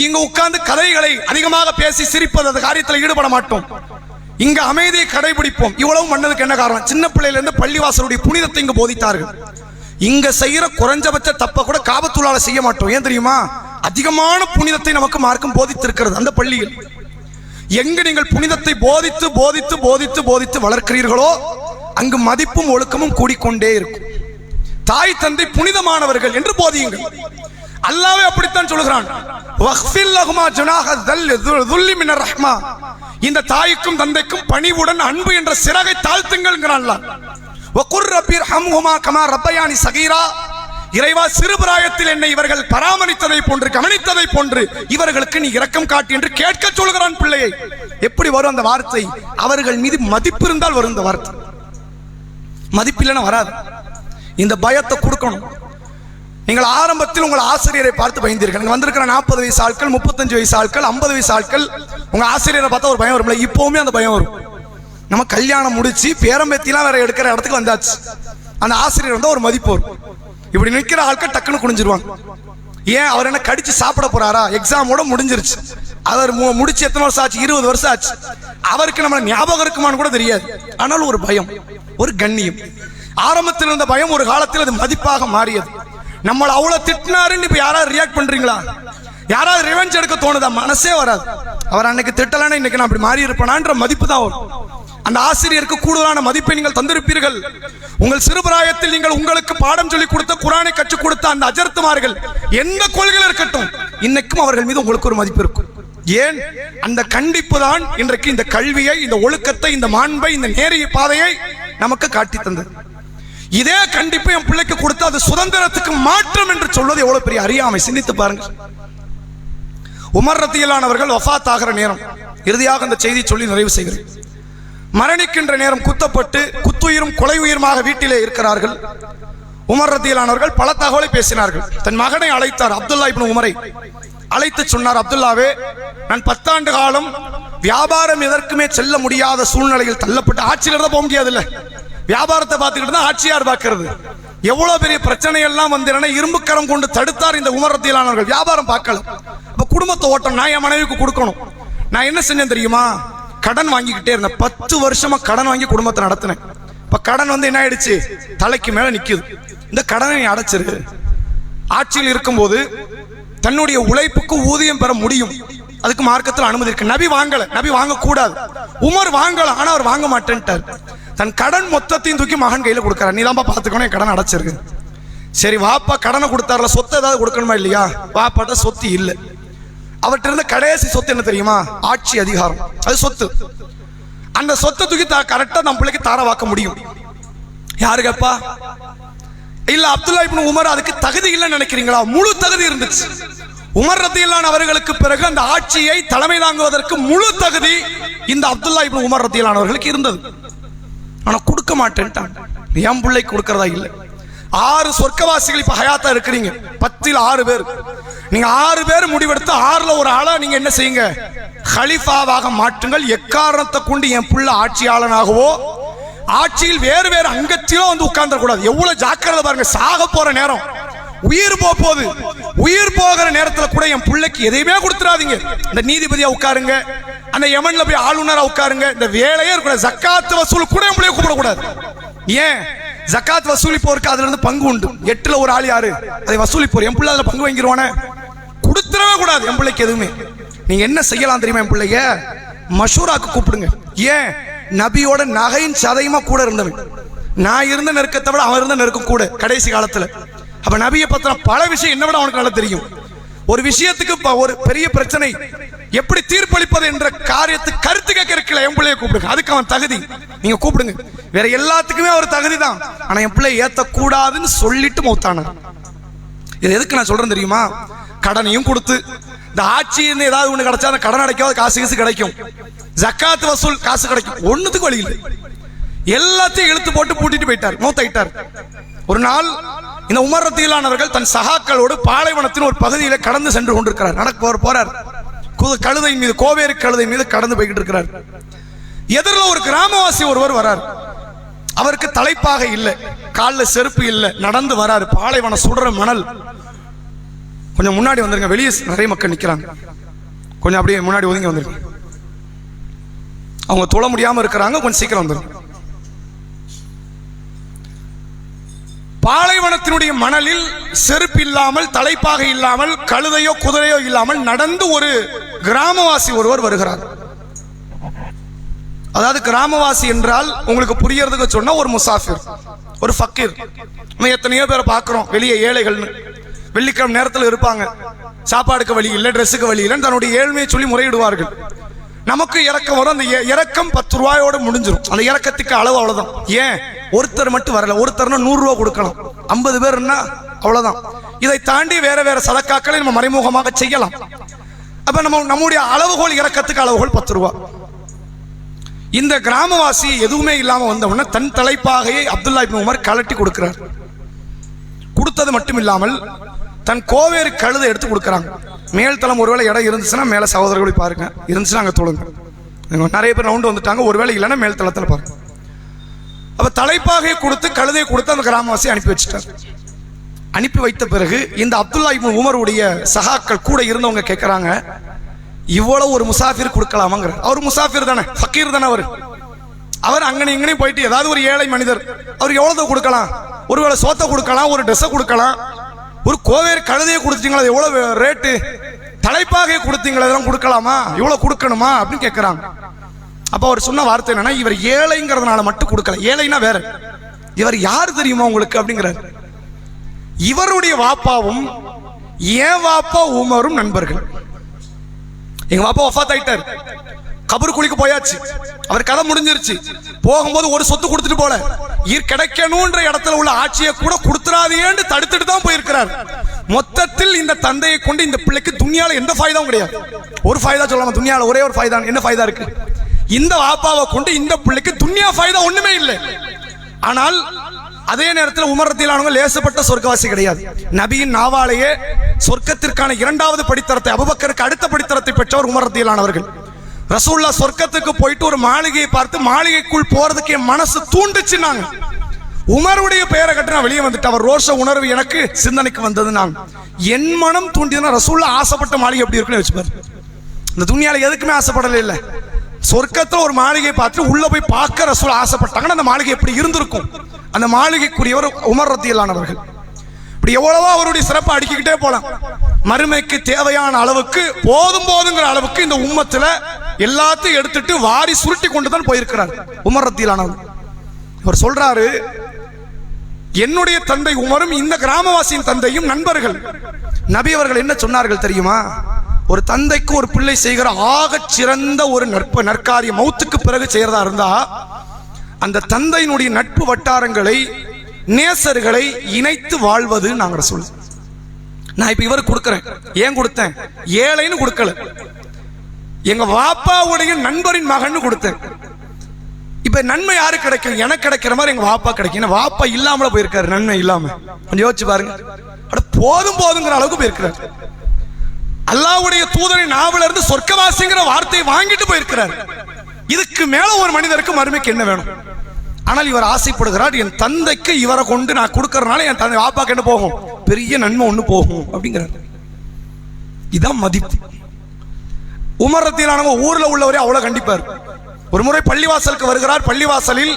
இங்க உட்கார்ந்து கதைகளை அதிகமாக பேசி சிரிப்பது அந்த காரியத்தில் ஈடுபட மாட்டோம். இங்க அமைதியை கடைபிடிப்போம். இவ்வளவு மன்னதுக்கு என்ன காரணம்? சின்ன பிள்ளையில இருந்து பள்ளிவாசலுடைய புனிதத்தை இங்க போதித்தார்கள். இங்க செய்யற குறைஞ்சபட்ச தப்ப கூட காபத்துள்ளால செய்ய மாட்டோம். ஏன் தெரியுமா? அதிகமான புனிதத்தை நமக்கு மார்க்கம் போதித்திருக்கிறது அந்த பள்ளியில். எங்க நீங்கள் புனிதத்தை போதித்து போதித்து போதித்து போதித்து வளர்க்கிறீர்களோ அங்கு மதிப்பும் ஒழுக்கமும் கூடிக்கொண்டே இருக்கும். தாய் தந்தை புனிதமானவர்கள் என்று போதியுங்கள். அல்லாஹ்வே அப்படித்தான் சொல்கிறான், வக்ஃபில் லஹுமா ஜுனாஹ துல்லி மினர் ரஹ்மா. இந்த தாய்க்கும் தந்தைக்கும் பணிவுடன் அன்பு என்ற சிறகை தாழ்த்துங்கள் என்கிறான் அல்லாஹ். வகுர் ரப்பிர்ஹம்ஹுமா கமா ரப்பயானி சகீரா. இறைவா, சிறுபிராயத்தில் என்னை இவர்கள் பராமரித்ததை போன்று கவனித்ததை போன்று இவர்களுக்கு நீ இரக்கம் காட்டு என்று கேட்க சொல்கிறான் பிள்ளையை. எப்படி வரும் அந்த வார்த்தை? அவர்கள் மீது மதிப்பு இருந்தால் வரும் இந்த வார்த்தை. மதிப்பில்லைன்னா வராது. இந்த பயத்தை கொடுக்கணும். நீங்கள் ஆரம்பத்தில் உங்கள் ஆசிரியரை பார்த்து பயந்தீர்கள். வந்திருக்கிற 40 வயசு ஆட்கள், 35 வயசு ஆட்கள், 50 வயசு ஆட்கள், உங்க ஆசிரியரை பார்த்தா ஒரு பயம் வரும்ல. இப்பவுமே அந்த பயம் வரும். நம்ம கல்யாணம் முடிச்சு பேரம்பேத்திலாம் வேற எடுக்கிற இடத்துக்கு வந்தாச்சு. அந்த ஆசிரியர் வந்து ஒரு மதிப்பு வரும். இப்படி நிற்கிற ஆட்கள் டக்குன்னு குனிஞ்சிருவாங்க. ஏன்? அவர் என்ன கடிச்சு சாப்பிட போறாரா? எக்ஸாமோட முடிஞ்சிருச்சு. அவர் முடிச்சு எத்தனை வருஷம் ஆச்சு? 20 வருஷம் ஆச்சு. அவருக்கு நம்ம ஞாபகம் இருக்குமான்னு கூட தெரியாது. ஆனால் ஒரு பயம், ஒரு கண்ணியம். ஆரம்பத்தில் இருந்த பயம் ஒரு காலத்தில் அது மதிப்பாக மாறியது. நம்மளை அவ்வளவு திட்டினாருன்னு இப்ப யாராவது ரியாக்ட் பண்றீங்களா? யாராவது ரிவெஞ்ச் எடுக்க தோணுதா? மனசே வராது. அவர் அன்னைக்கு திட்டலான்னு இன்னைக்கு நான் அப்படி மாறி இருப்பேனான்ற மதிப்பு தான் வரும். அந்த ஆசிரியருக்கு கூடுதலான மதிப்பை நீங்கள் தந்திருப்பீர்கள். உங்கள் சிறுபிராயத்தில் நீங்கள் உங்களுக்கு பாடம் சொல்லி கொடுத்த, குரானை கற்றுக் கொடுத்த அந்த அஜர்த்துமார்கள் எந்த கொள்கையில் இருக்கட்டும், இன்னைக்கும் அவர்கள் மீது உங்களுக்கு ஒரு மதிப்பு இருக்கும். ஏன்? அந்த கண்டிப்பு தான் இன்றைக்கு இந்த கல்வியை, இந்த ஒழுக்கத்தை, இந்த மாண்பை, இந்த நேரிய பாதையை நமக்கு காட்டி தந்தது. இதே கண்டிப்பு என் பிள்ளைக்கு கொடுத்து அது சுதந்திரத்துக்கு மாற்றம் என்று சொல்வது எவ்வளவு பெரிய அறியாமை. சிந்தித்து பாருங்க. உமர் ரலியல்லாஹு அவர்கள் வஃபாத் ஆகிற நேரம், இறுதியாக அந்த செய்தி சொல்லி நிறைவு செய்கிறேன். மரணிக்கின்ற நேரம், குத்தப்பட்டு குத்துயிரும் கொலை உயிருமாக வீட்டிலே இருக்கிறார்கள். உமர் ரலியல்லாஹு அவர்கள் பல தகவலை பேசினார்கள். தன் மகனை அழைத்தார், அப்துல்லா இப்னு உமரை அழைத்து சொன்னார், அப்துல்லாவே, நான் 10 ஆண்டு காலம் வியாபாரம் எதற்குமே செல்ல முடியாத சூழ்நிலையில் தள்ளப்பட்டு, ஆட்சியில் இருந்தா போக முடியாது இல்ல, வியாபாரத்தை பார்த்துக்கிட்டு தான் ஆட்சியார் பார்க்கிறது. எவ்வளவு பெரிய பிரச்சனை எல்லாம் வந்து இரும்பு கரம் கொண்டு தடுத்தார் இந்த உமர் ரலியல்லாஹு அவர்கள். வியாபாரம் பார்க்கல. அப்ப குடும்பத்தை ஓட்டம், நான் என் மனைவிக்கு கொடுக்கணும். நான் என்ன செஞ்சேன் தெரியுமா? கடன் வாங்கிக்கிட்டே இருந்தேன். 10 வருஷமா கடன் வாங்கி குடும்பத்தை நடத்தினேன். இப்ப கடன் வந்து என்ன ஆயிடுச்சு? தலைக்கு மேல நிக்குது. இந்த கடனை நீ அடைச்சிரு. ஆட்சியில் இருக்கும்போது தன்னுடைய உழைப்புக்கு ஊதியம் பெற முடியும். அதுக்கு மார்க்கத்தில் அனுமதி இருக்கு. நபி வாங்கல, நபி வாங்க கூடாது. உமர் வாங்கல, ஆனா அவர் வாங்க மாட்டேன்ட்டார். தன் கடன் மொத்தத்தையும் தூக்கி மகன் கையில கொடுக்கறார். நீதான்பா பாத்துக்கணும், என் கடன் அடைச்சிருக்கு. சரி, வாப்பா கடனை கொடுத்தாருல, சொத்து ஏதாவது கொடுக்கணுமா இல்லையா? வாப்பாட்ட சொத்து இல்லை. அவர்கிட்ட இருந்த கடைசி சொத்து என்ன தெரியுமா? ஆட்சி அதிகாரம். அது சொத்து. அந்த சொத்தை தூக்கி கரெக்டா நம்ம பிள்ளைக்கு தாரவாக்க முடியும். யாருக்கப்பா? இல்ல அப்துல்லா இப்னு உமர் அதுக்கு தகுதி இல்லைன்னு நினைக்கிறீங்களா? முழு தகுதி இருந்துச்சு. உமர் ரலியல்லாஹு அவர்களுக்கு பிறகு அந்த ஆட்சியை தலைமை தாங்குவதற்கு முழு தகுதி இந்த அப்துல்லா இப்னு உமர் ரலியல்லாஹு அவர்களுக்கு இருந்தது. ஆனா கொடுக்க மாட்டேன்ட்டாங்க. என் பிள்ளைக்கு கொடுக்கறதா இல்லை. 6 சொர்க்கவாசிகள் இப்ப ஹயாத்தா இருக்கிறீங்க. 10ல் 6 பேர். நீங்க 6 பேர் முடிவெடுத்து 6ல ஒரு ஆளா நீங்க என்ன செய்யுங்க? ஹலீஃபாவாக மாற்றுங்கள். எக்காரணத்தை கொண்டு என் புள்ள ஆட்சியாளனாகவோ ஆட்சியில் வேறு வேறு அங்கத்திலோ வந்து உட்கார்ந்துட கூடாது. எவ்வளவு ஜாக்கிரதை பாருங்க. சாக போற நேரம், உயிர் போகுது. உயிர் போகிற நேரத்துல கூட என் பிள்ளைக்கு எதையுமே கொடுத்துடாதீங்க. இந்த நீதிபதியா உட்காருங்க, அந்த யமன்ல போய் ஆளுநரா உட்காருங்க. இந்த வேலையே இருக்க, ஜக்காத் வசூல் கூட என் பிள்ளைய கூப்பிடக்கூடாது. ஏன்? ஜகாத் வசூலிப்போருக்கு அதுல இருந்து பங்கு உண்டு. 8ல் ஒரு ஆள் யாரு? அதை வசூலிப்போர். என் பிள்ளை அதுல பங்கு வாங்கிடுவானே, கொடுத்துடவே கூடாது என் பிள்ளைக்கு எதுவுமே. நீங்க என்ன செய்யலாம் தெரியுமா? என் பிள்ளைய மஷூராக்கு கூப்பிடுங்க. ஏன்? நபியோட நகையின் சதையுமா கூட இருந்தவன். நான் இருந்த நெருக்கத்தை விட அவன் இருந்த நெருக்கம் கூட கடைசி காலத்துல. அப்ப நபியை பத்தின பல விஷயம் என்ன விட அவனுக்கு நல்லா தெரியும். ஒரு விஷயத்துக்கு ஒரு பெரிய பிரச்சனை எப்படி தீர்ப்பளிப்பது என்ற காரியத்துக்கு கருத்து கேட்க இருக்கல, என் பிள்ளைய கூப்பிடுங்க. அதுக்கு அவன் தகுதி, நீங்க கூப்பிடுங்க. வேற எல்லாத்துக்குமே அவர் தகுதி தான். ஆனா என் பிள்ளைய ஏத்தக்கூடாதுன்னு சொல்லிட்டு மௌத்தானார். இது எதுக்கு நான் சொல்றேன் தெரியுமா? கடனையும் கொடுத்து இந்த ஆட்சி ஏதாவது ஒண்ணு கிடைச்சா அந்த கடன் அடைக்காத காசு கிடைக்கும், ஜக்காத் வசூல் காசு கிடைக்கும், ஒண்ணுத்துக்கு வழி இல்லை. எல்லாத்தையும் இழுத்து போட்டு பூட்டிட்டு போயிட்டார், மௌத்தாயிட்டார். ஒரு நாள் இந்த உமர் ரலியல்லாஹு தன் சகாக்களோடு பாலைவனத்தின் ஒரு பகுதியில கடந்து சென்று கொண்டிருக்கிறார். போறார், கழுதை மீது, கோவேறு கழுதை மீது கடந்து போய்கிட்டு இருக்கிறார். எதிரில் ஒரு கிராமவாசி ஒருவர் வரார். அவருக்கு தலைப்பாக இல்லை, காலில் செருப்பு இல்லை, நடந்து வராரு. பாலைவன சுடுற மணல். கொஞ்சம் முன்னாடி வந்துருங்க, வெளியே நிறைய மக்கள் நிக்கிறாங்க, கொஞ்சம் அப்படியே முன்னாடி ஒதுங்கி வந்துருங்க. அவங்க தொழ முடியாம இருக்கிறாங்க, கொஞ்சம் சீக்கிரம் வந்துருங்க. பாலைவனத்தினுடைய மணலில் செருப்பு இல்லாமல், தலைப்பாக இல்லாமல், கழுதையோ குதிரையோ இல்லாமல் நடந்து ஒரு கிராமவாசி ஒருவர் வருகிறார். அதாவது கிராமவாசி என்றால் உங்களுக்கு புரியறதுக்கு சொன்னா ஒரு முசாஃபிர், ஒரு ஃபக்கீர். நம்ம எத்தனையோ பேரை பார்க்கிறோம் வெளியே ஏழைகள்னு. வெள்ளிக்கிழமை நேரத்தில் இருப்பாங்க, சாப்பாடுக்கு வழி இல்லை, ட்ரெஸ்ஸுக்கு வழி இல்லைன்னு தன்னுடைய ஏழ்மையை சொல்லி முறையிடுவார்கள். நமக்கு இறக்கம் வரும், அந்த இறக்கம் 10 ரூபாயோட முடிஞ்சிடும். அந்த இறக்கத்துக்கு அளவு அவ்வளவுதான். ஏன்? ஒருத்தர் மட்டும் வரல, ஒருத்தர்னா 100 ரூபா கொடுக்கலாம், 50 பேர்னா அவ்வளவுதான். இதை தாண்டி வேற வேற சதக்காக்களை நம்ம மறைமுகமாக செய்யலாம். அப்ப நம்முடைய அளவுகோல், இறக்கத்துக்கு அளவுகோல் 10 ரூபா. இந்த கிராமவாசி எதுவுமே இல்லாம வந்தவுடனே தன் தலைப்பாகையை அப்துல்லா இப்னு உமர் கலட்டி கொடுக்கிறார். கொடுத்தது மட்டும் இல்லாமல் தன் கோவேறு கழுதை எடுத்து கொடுக்குறாங்க. மேல் தளம் ஒருவேளை இடம் இருந்துச்சுன்னா மேல சகோதரர்களை பாருங்க, இருந்துச்சுன்னா அங்கே தொழுங்க. நிறைய பேர் ரவுண்டு வந்துட்டாங்க, ஒருவேளை இல்லைன்னா மேல் தளத்தில் பாருங்க. அப்ப தலைப்பாகையை கொடுத்து கழுதையை கொடுத்து அந்த கிராமவாசி அனுப்பி வச்சுட்டார். அனுப்பி வைத்த பிறகு இந்த அப்துல்லா இப்னு உமருடைய சகாக்கள் கூட இருந்தவங்க கேட்கிறாங்க, இவ்வளவு ஒரு முசாஃபிர் கொடுக்கலாமாங்கிற. அவர் முசாஃபிர் தானே, ஃபக்கீர் தானே அவர் அங்கனையும் இங்கனையும் போயிட்டு ஏதாவது ஒரு ஏழை மனிதர் அவர் எவ்வளவு கொடுக்கலாம்? ஒருவேளை சோத்தை கொடுக்கலாம், ஒரு ட்ரெஸ்ஸை கொடுக்கலாம், ஒரு கோவேறு கழுதையை கொடுத்தீங்களா, எவ்வளவு ரேட்டு? தலைப்பாகையை கொடுத்தீங்களா, இதெல்லாம் கொடுக்கலாமா? இவ்வளவு கொடுக்கணுமா அப்படின்னு கேட்கிறாங்க. அப்ப அவர் சொன்ன வார்த்தை என்னன்னா, இவர் ஏழைங்கிறதுனால மட்டும் கொடுக்கல. ஏழைனா வேற, இவர் யார் தெரியுமா உங்களுக்கு அப்படிங்கிறார். இவருடைய வாப்பாவும் ஏன் வாப்பா உமரும் நண்பர்கள். எங்க வாப்பா வஃபாத் ஆயிட்டார், கபர் குழிக்கு போயாச்சு, அவர் கதை முடிஞ்சிருச்சு. போகும்போது ஒரு சொத்து கொடுத்துட்டு போல, கிடைக்கணும்ன்ற இடத்துல உள்ள ஆட்சியை கூட கொடுத்துறாதேன்னு தடுத்துட்டு தான் போயிருக்கிறார். மொத்தத்தில் இந்த தந்தையை கொண்டு இந்த பிள்ளைக்கு துன்யால எந்த ஃபாய்தாவும் கிடையாது. ஒரு ஃபாய்தா சொல்லாம, துன்யால ஒரே ஒரு ஃபாய்தா. என்ன ஃபாய்தா இருக்கு? இந்த வாப்பாவை கொண்டு இந்த பிள்ளைக்கு துன்யா ஃபாய்தா ஒண்ணுமே இல்லை. ஆனால் அதே நேரத்தில் உமர் ரலியல்லாஹு லேசப்பட்ட சொர்க்கவாசி கிடையாது. நபியின் நாவாலேயே சொர்க்கத்திற்கான 2வது படித்தரத்தை, அபூபக்கருக்கு அடுத்த படித்தரத்தை பெற்றவர் உமர் ரலியல்லாஹு அவர்கள். ரசூலுல்லாஹ் சொர்க்கத்துக்கு போயிட்டு ஒரு மாளிகையை பார்த்து மாளிகைக்குள் போறதுக்கு என் மனசு தூண்டுச்சுனாங்க. உமருடைய பெயரை கட்டு நான் வெளியே வந்துட்டு அவர் ரோஷ உணர்வு எனக்கு சிந்தனைக்கு வந்தது. நான் என் மனம் தூண்டியதுன்னா ரசூலுல்லாஹ் ஆசைப்பட்ட மாளிகை எப்படி இருக்குன்னு வச்சுப்பாரு. இந்த துன்யால எதுக்குமே ஆசைப்படல இல்ல, சொர்க்கத்துல ஒரு மாளிகையை பார்த்து உள்ள போய் பார்க்க ரசூல் ஆசைப்பட்டாங்கன்னா அந்த மாளிகை எப்படி இருந்திருக்கும். அந்த மாளிகைக்குரியவர் உமர் ரலியல்லாஹு அவர்கள். இப்படி எவ்வளவோ அவருடைய சிறப்பை அடுக்கிக்கிட்டே போலாம். மறுமைக்கு தேவையான அளவுக்கு போதுங்கிற அளவுக்கு இந்த உம்மத்துல எல்லாத்தையும் எடுத்துட்டு வாரி சுருட்டி கொண்டுதான் போயிருக்கிறார் உமர் ரலியல்லாஹு அன்ஹு. அவர் சொல்றாரு, என்னுடைய தந்தை உமரும் இந்த கிராமவாசியின் தந்தையும் நண்பர்கள். நபி அவர்கள் என்ன சொன்னார்கள் தெரியுமா? ஒரு தந்தைக்கு ஒரு பிள்ளை செய்கிற ஆகச் சிறந்த ஒரு நற்காரியம் மௌத்துக்கு பிறகு செய்யறதா இருந்தா அந்த தந்தையினுடைய நட்பு வட்டாரங்களை, நேசர்களை இணைத்து வாழ்வது. நாங்க சொல்ல, நான் இப்ப இவருக்கு கொடுக்கிறேன். ஏன் கொடுத்தேன்? ஏழைன்னு கொடுக்கல, எங்க வாப்பாவுடைய நண்பரின் மகன் கொடுத்தேன். இப்ப நன்மை யாரு கிடைக்கும்? எனக்கு கிடைக்கிற மாதிரி எங்க வாப்பா கிடைக்கும். வாப்பா இல்லாமல போயிருக்காரு, நன்மை இல்லாம. கொஞ்சம் யோசிச்சு பாருங்க. போதுங்கிற அளவுக்கு போயிருக்கிறார். அல்லாஹ்வுடைய தூதரின் நாவல இருந்து சொர்க்கவாசிங்கிற வார்த்தையை வாங்கிட்டு போயிருக்கிறார். இதுக்கு மேல ஒரு மனிதருக்கு மறுமைக்கு என்ன வேணும்? ஆனால் இவர் ஆசைப்படுகிறார், என் தந்தைக்கு இவரை கொண்டு நான் கொடுக்கறதுனால என் தந்தை வாப்பாக்கு என்ன போகும்? பெரிய நன்மை ஒண்ணு போகும் அப்படிங்கிறார். இதான் மதிப்பு. உமர் ரலியல்லாஹு ஊர்ல உள்ளவரே அவ்வளவு கண்டிப்பார். ஒரு முறை பள்ளிவாசலுக்கு வருகிறார். பள்ளிவாசலில்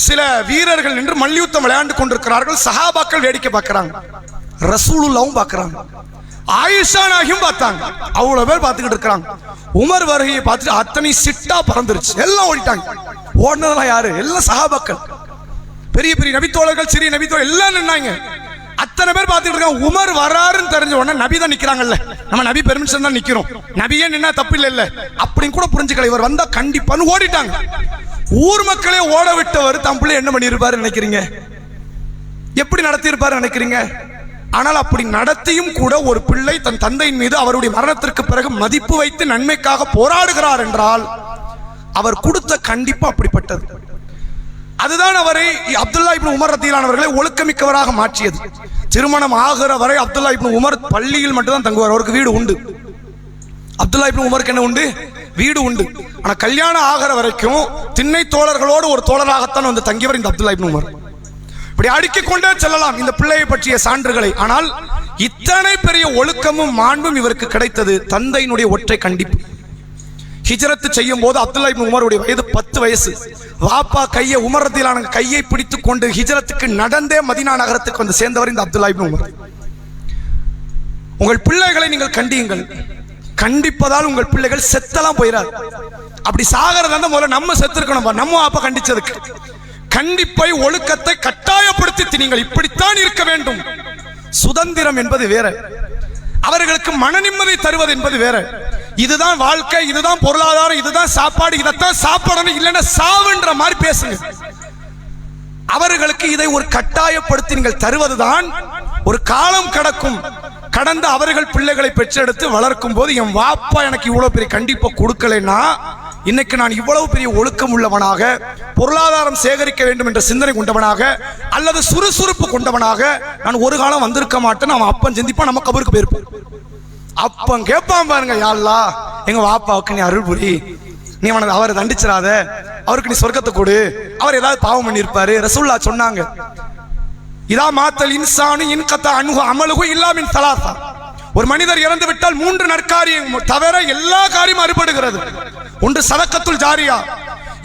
சில வீரர்கள் நின்று மல்யுத்தம் விளையாண்டு கொண்டிருக்கிறார்கள். சஹாபாக்கள் வேடிக்கை பார்க்கிறாங்க, ரசூலுல்லாவும் பார்க்கிறாங்க, ஆயிஷா நாயகியும் பார்த்தாங்க. அவ்வளவு பேர் பார்த்துக்கிட்டு இருக்கிறாங்க. உமர் வருகையை பார்த்துட்டு அத்தனை சிட்டா பறந்துருச்சு, எல்லாம் ஓடிட்டாங்க. ஓடினதெல்லாம் யாரு? எல்லாம் சஹாபாக்கள், பெரிய பெரிய நபித்தோழர்கள், சிறிய நபித்தோழர்கள் எல்லாம் நின்னாங்க. அத்தனை பேர் பார்த்துட்டு இருக்காங்க. உமர் வராருன்னு தெரிஞ்ச உடனே நபி தான் நிக்கிறாங்கல்ல, நம்ம நபி பெர்மிஷன் தான் நிக்கிறோம், நபியே நின்னா தப்பு இல்ல அப்படின்னு கூட புரிஞ்சுக்கல. இவர் வந்தா கண்டிப்பான்னு ஓடிட்டாங்க. ஊர் மக்களே ஓட விட்டவர் தம் பிள்ளை என்ன பண்ணிருப்பாரு நினைக்கிறீங்க? எப்படி நடத்தி இருப்பாரு நினைக்கிறீங்க? ஆனால் அப்படி நடத்தியும் கூட ஒரு பிள்ளை தன் தந்தையின் மீது அவருடைய மரணத்திற்கு பிறகு மதிப்பு வைத்து நன்மைக்காக போராடுகிறார் என்றால் அவர் கொடுத்த கண்டிப்பு அப்படிப்பட்டது. அதுதான் அவரை அப்துல்லா இப்னு உமர் ரதியல்லாஹு ஒழுக்கமிக்கவராக மாற்றியது. திருமணம் ஆகிற வரை அப்துல்லா இப்னு உமர் பள்ளியில் மட்டும்தான் தங்குவார். அவருக்கு வீடு உண்டு. அப்துல்லா இப்னு உமருக்கு என்ன உண்டு? வீடு உண்டு. ஆனா கல்யாணம் ஆகிற வரைக்கும் திண்ணை தோழர்களோடு ஒரு தோழராகத்தான் வந்து தங்கியவர் இந்த அப்துல்லா இப்னு உமர். இப்படி அடுக்கிக் கொண்டே செல்லலாம் இந்த பிள்ளையை பற்றிய சான்றுகளை. ஆனால் இத்தனை பெரிய ஒழுக்கமும் மாண்பும் இவருக்கு கிடைத்தது தந்தையினுடைய ஒற்றை கண்டிப்பு. ஹிஜ்ரத் செய்யும் போது அப்துல்லா இப்னு உமருடைய வயது 10 வயசு. வாப்பா கையை உமர் ரதியல்லாஹு கையை பிடித்துக் கொண்டு ஹிஜ்ரத்துக்கு நடந்தே மதீனா நகரத்துக்கு வந்து சேர்ந்தவர் இந்த அப்துல்லா இப்னு உமர். உங்கள் பிள்ளைகளை நீங்கள் கண்டியுங்கள். கண்டிப்பதால் உங்கள் பிள்ளைகள் செத்தலாம் போயிடாது. அப்படி சாகிறதா முதல்ல நம்ம செத்து இருக்கணும். நம்ம வாப்பா கண்டிச்சதுக்கு கண்டிப்பை ஒழுக்கத்தை கட்டாயப்படுத்தி நீங்கள் இப்படித்தான் இருக்க வேண்டும். சுதந்திரம் என்பது வேற, அவர்களுக்கு மன நிம்மதி தருவது என்பது வேற. இதுதான் வாழ்க்கை, இதுதான் பொருளாதாரம், இதுதான் சாப்பாடு, இதைத்தான் சாப்பிடணும், இல்லைன்னா சாவுன்ற மாதிரி பேசுங்க. அவர்களுக்கு இதை ஒரு கட்டாயப்படுத்தி நீங்கள் தருவதுதான். ஒரு காலம் கடக்கும், கடந்த அவர்கள் பிள்ளைகளை பெற்றெடுத்து வளர்க்கும் போது என் வாப்பா எனக்கு இவ்வளவு பெரிய கண்டிப்பை கொடுக்கலைன்னா இன்னைக்கு நான் இவ்வளவு பெரிய ஒழுக்கம் உள்ளவனாக, பொருளாதாரம் சேகரிக்க வேண்டும் என்ற சிந்தனை கொண்டவனாக, அல்லது சுறுசுறுப்பு கொண்டவனாக நான் ஒரு காலம் வந்திருக்க மாட்டேன்னு அவன் அப்பன் சிந்திப்பான். நம்ம கபருக்கு போயிருப்போம். அப்பன் கேட்பான் பாருங்க, யா அல்லாஹ் எங்க வாப்பாவுக்கு நீ அருள் புரி, நீ அவரை தண்டிச்சிடாத, அவருக்கு நீ சொர்க்கத்தை கொடு, அவர் ஏதாவது பாவம் பண்ணியிருப்பாரு. ரசூலுல்லாஹ் சொன்னாங்க, இதா மாத்தல் இன்சானு இன்கத்தா அன்ஹு அமலுஹு இல்லா மின் ஸலாஸா. ஒரு மனிதர் இறந்து விட்டால் 3 நற்காரியம் தவிர எல்லா காரியமும் அறுபடுகிறது. ஒன்று சதக்கத்துல் ஜாரியா,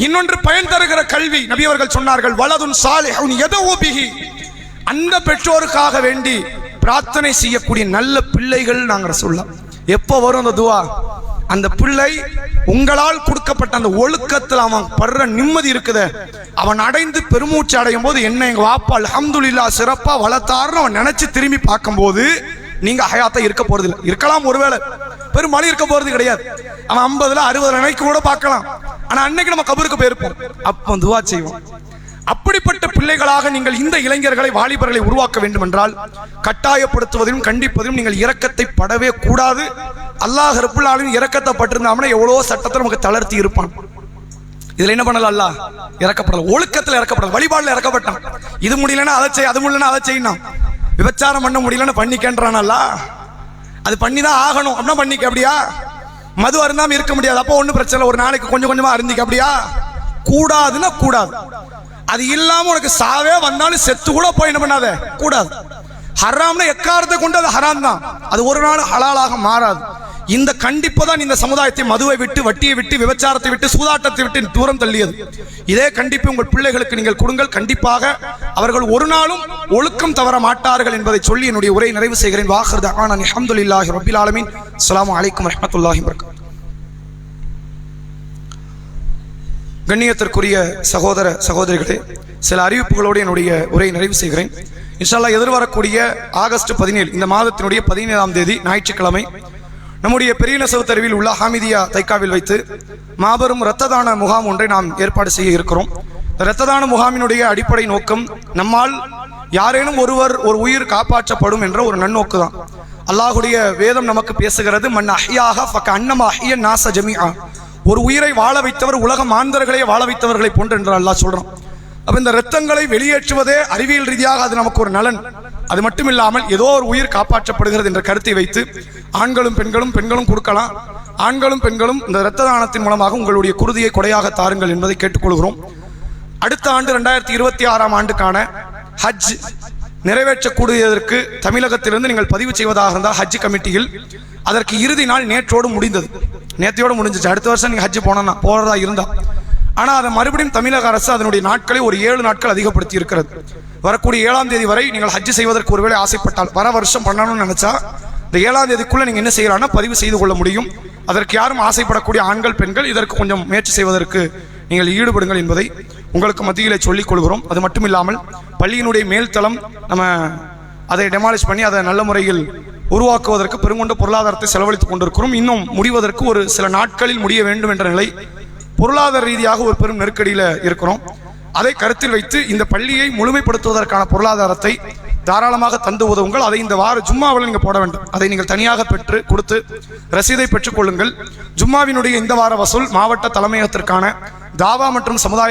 இன்னொன்று பயன் தருகிற கல்வி. நபி அவர்கள் சொன்னார்கள், வலதுன் சாலிஹுன் யதஉ பிஹி, அந்த பெற்றோருக்காக வேண்டி பிரார்த்தனை செய்யக்கூடிய நல்ல பிள்ளைகள். நாங்கள் சொல்லலாம் எப்போ வரும் அந்த துவா? அந்த பிள்ளை உங்களால் கொடுக்கப்பட்ட அந்த ஒழுக்கத்தில் அவன் படுற நிம்மதி இருக்குது, அவன் அடைந்து பெருமூச்சு அடையும் போது என்ன எங்க வாப்பா அல்ஹம்துலில்லாஹ் சிறப்பா வளர்த்தாருன்னு அவன் நினைச்சு திரும்பி பார்க்கும் போது நீங்க ஹயாத்தா இருக்க போறது இல்லை. இருக்கலாம், ஒருவேளை பெரும்பாலும் இருக்க போறது கிடையாது. அவன் 50 60 நினைக்க கூட பார்க்கலாம். ஆனா அன்னைக்கு நம்ம கபருக்கு போயிருப்போம். அப்போ துவா செய்வோம். அப்படிப்பட்ட பிள்ளைகளாக நீங்கள் இந்த இளைஞர்களை, வாலிபர்களை உருவாக்க வேண்டும் என்றால் கட்டாயப்படுத்துவதிலும் கண்டிப்பதிலும் நீங்கள் இரக்கத்தை படவே கூடாது. அல்லாஹ் ரப்புல் ஆலமீன் இரக்கத்தை பட்டிருந்தாமனா எவ்வளவோ சட்டத்தை நமக்கு தளர்த்தி இருப்பான். இதுல என்ன பண்ணல? அல்லாஹ் இறக்கப்படல, ஒழுக்கத்துல இறக்கப்படல, வழிபாடுல இறக்கப்பட்டான். இது முடியலன்னா அதை செய், அது முடியலன்னா அதை செய்யணும். விபச்சாரம் பண்ண முடியலன்னு பண்ணிக்கன்றானல்ல, அது பண்ணிதான் ஆகணும் அப்படின்னா பண்ணிக்க. அப்படியா? மது அருந்தாம இருக்க முடியாது, அப்போ ஒன்றும் பிரச்சனை இல்லை, ஒரு நாளைக்கு கொஞ்சம் கொஞ்சமா அருந்திக்க. அப்படியா? கூடாதுன்னா கூடாது. அது இல்லாம உனக்கு சாவே வந்தாலும் செத்து கூட போய் என்ன பண்ணாத கூடாது. ஹராம்னா எக்காரத்தை கொண்டு அது ஹராம் தான், அது ஒரு நாள் ஹலாலாக மாறாது. இந்த கண்டிப்பு தான் இந்த சமுதாயத்தை மதுவை விட்டு, வட்டியை விட்டு, விபச்சாரத்தை விட்டு, சூதாட்டத்தை விட்டு தூரம் தள்ளியது. இதே கண்டிப்பு உங்கள் பிள்ளைகளுக்கு நீங்கள் கொடுங்கள். கண்டிப்பாக அவர்கள் ஒரு நாளும் ஒழுக்கம் தவற மாட்டார்கள் என்பதை சொல்லி என்னுடைய உரையை நிறைவு செய்கிறேன். வாஹிர் தஅவானா அல்ஹம்துலில்லாஹி ரப்பில் ஆலமீன். அஸ்ஸலாமு அலைக்கும் வரஹ்மத்துல்லாஹி வபரகாத்துஹு. கண்ணியத்திற்குரிய சகோதர சகோதரிகளே, சில அறிவிப்புகளோடு என்னுடைய உரையை நிறைவு செய்கிறேன். இன்ஷா அல்லாஹ் எதிர்வரக்கூடிய ஆகஸ்ட் 17 இந்த மாதத்தினுடைய 17ஆம் தேதி ஞாயிற்றுக்கிழமை நம்முடைய பெரிய நெசவு தெருவில் உள்ள ஹாமிதியா தைக்காவில் வைத்து மாபெரும் இரத்த தான முகாம் ஒன்றை நாம் ஏற்பாடு செய்ய இருக்கிறோம். இரத்த தான முகாமினுடைய அடிப்படை நோக்கம் நம்மால் யாரேனும் ஒருவர் ஒரு உயிர் காப்பாற்றப்படும் என்ற ஒரு நன்னோக்கு தான். அல்லாஹுடைய வேதம் நமக்கு பேசுகிறது, மன் அஹ்யாஹா ஃபகஅன்னமா அஹ்ய நாஸ ஜமீஆ. ஒரு உயிரை வாழ வைத்தவர் உலக மாந்தர்களே வாழ வைத்தவர்களை போன்று என்று அல்லாஹ் சொல்றான். அப்ப இந்த இரத்தங்களை வெளியேற்றுவதே அறிவியல் ரீதியாக அது நமக்கு ஒரு நலன். அது மட்டும் இல்லாமல் ஏதோ ஒரு உயிர் காப்பாற்றப்படுகிறது என்ற கருத்தை வைத்து ஆண்களும் பெண்களும் கொடுக்கலாம். ஆண்களும் பெண்களும் இந்த இரத்த தானத்தின் மூலமாக உங்களுடைய குருதியை கொடையாக தாருங்கள் என்பதை கேட்டுக்கொள்கிறோம். அடுத்த ஆண்டு 2026ஆம் ஆண்டுக்கான ஹஜ் நிறைவேற்றக்கூடியதற்கு தமிழகத்திலிருந்து நீங்கள் பதிவு செய்வதாக இருந்தால் ஹஜ் கமிட்டியில் அதற்கு இறுதி நாள் நேற்றோடு முடிந்தது. நேற்றையோடு முடிஞ்சிச்சு. அடுத்த வருஷம் நீங்கள் ஹஜ் போறதா இருந்தா ஆனால் அதை மறுபடியும் தமிழக அரசு அதனுடைய நாட்களை ஒரு 7 நாட்கள் அதிகப்படுத்தி இருக்கிறது. வரக்கூடிய 7ஆம் தேதி வரை நீங்கள் ஹஜ் செய்வதற்கு ஒருவேளை ஆசைப்பட்டால், வர வருஷம் பண்ணணும்னு நினைச்சா இந்த 7ஆம் தேதிக்குள்ள நீங்க என்ன செய்யலாம்னா பதிவு செய்து கொள்ள முடியும். அதற்கு யாரும் ஆசைப்படக்கூடிய ஆண்கள் பெண்கள் இதற்கு கொஞ்சம் முயற்சி செய்வதற்கு நீங்கள் ஈடுபடுங்கள் என்பதை உங்களுக்கு மத்தியிலே சொல்லிக் கொள்கிறோம். அது மட்டும் இல்லாமல் பள்ளியினுடைய மேல்தளம் நம்ம அதை டெமாலிஷ் பண்ணி அதை நல்ல முறையில் உருவாக்குவதற்கு பெருங்கொண்ட பொருளாதாரத்தை செலவழித்துக் கொண்டிருக்கிறோம். இன்னும் முடிவதற்கு ஒரு சில நாட்களில் முடிய வேண்டும் என்ற நிலை, பொருளாதார ரீதியாக ஒரு பெரும் நெருக்கடியில் இருக்கிறோம். அதை கருத்தில் வைத்து இந்த பள்ளியை முழுமைப்படுத்துவதற்கான பொருளாதாரத்தை தாராளமாக தந்து உதவுங்கள். அதை இந்த வார ஜும்மாவில் நீங்கள் போட வேண்டும். அதை நீங்கள் தனியாக பெற்று கொடுத்து ரசீதை பெற்றுக் கொள்ளுங்கள். ஜும்மாவினுடைய இந்த வார வசூல் மாவட்ட தலைமையகத்திற்கான தாவா மற்றும் சமுதாய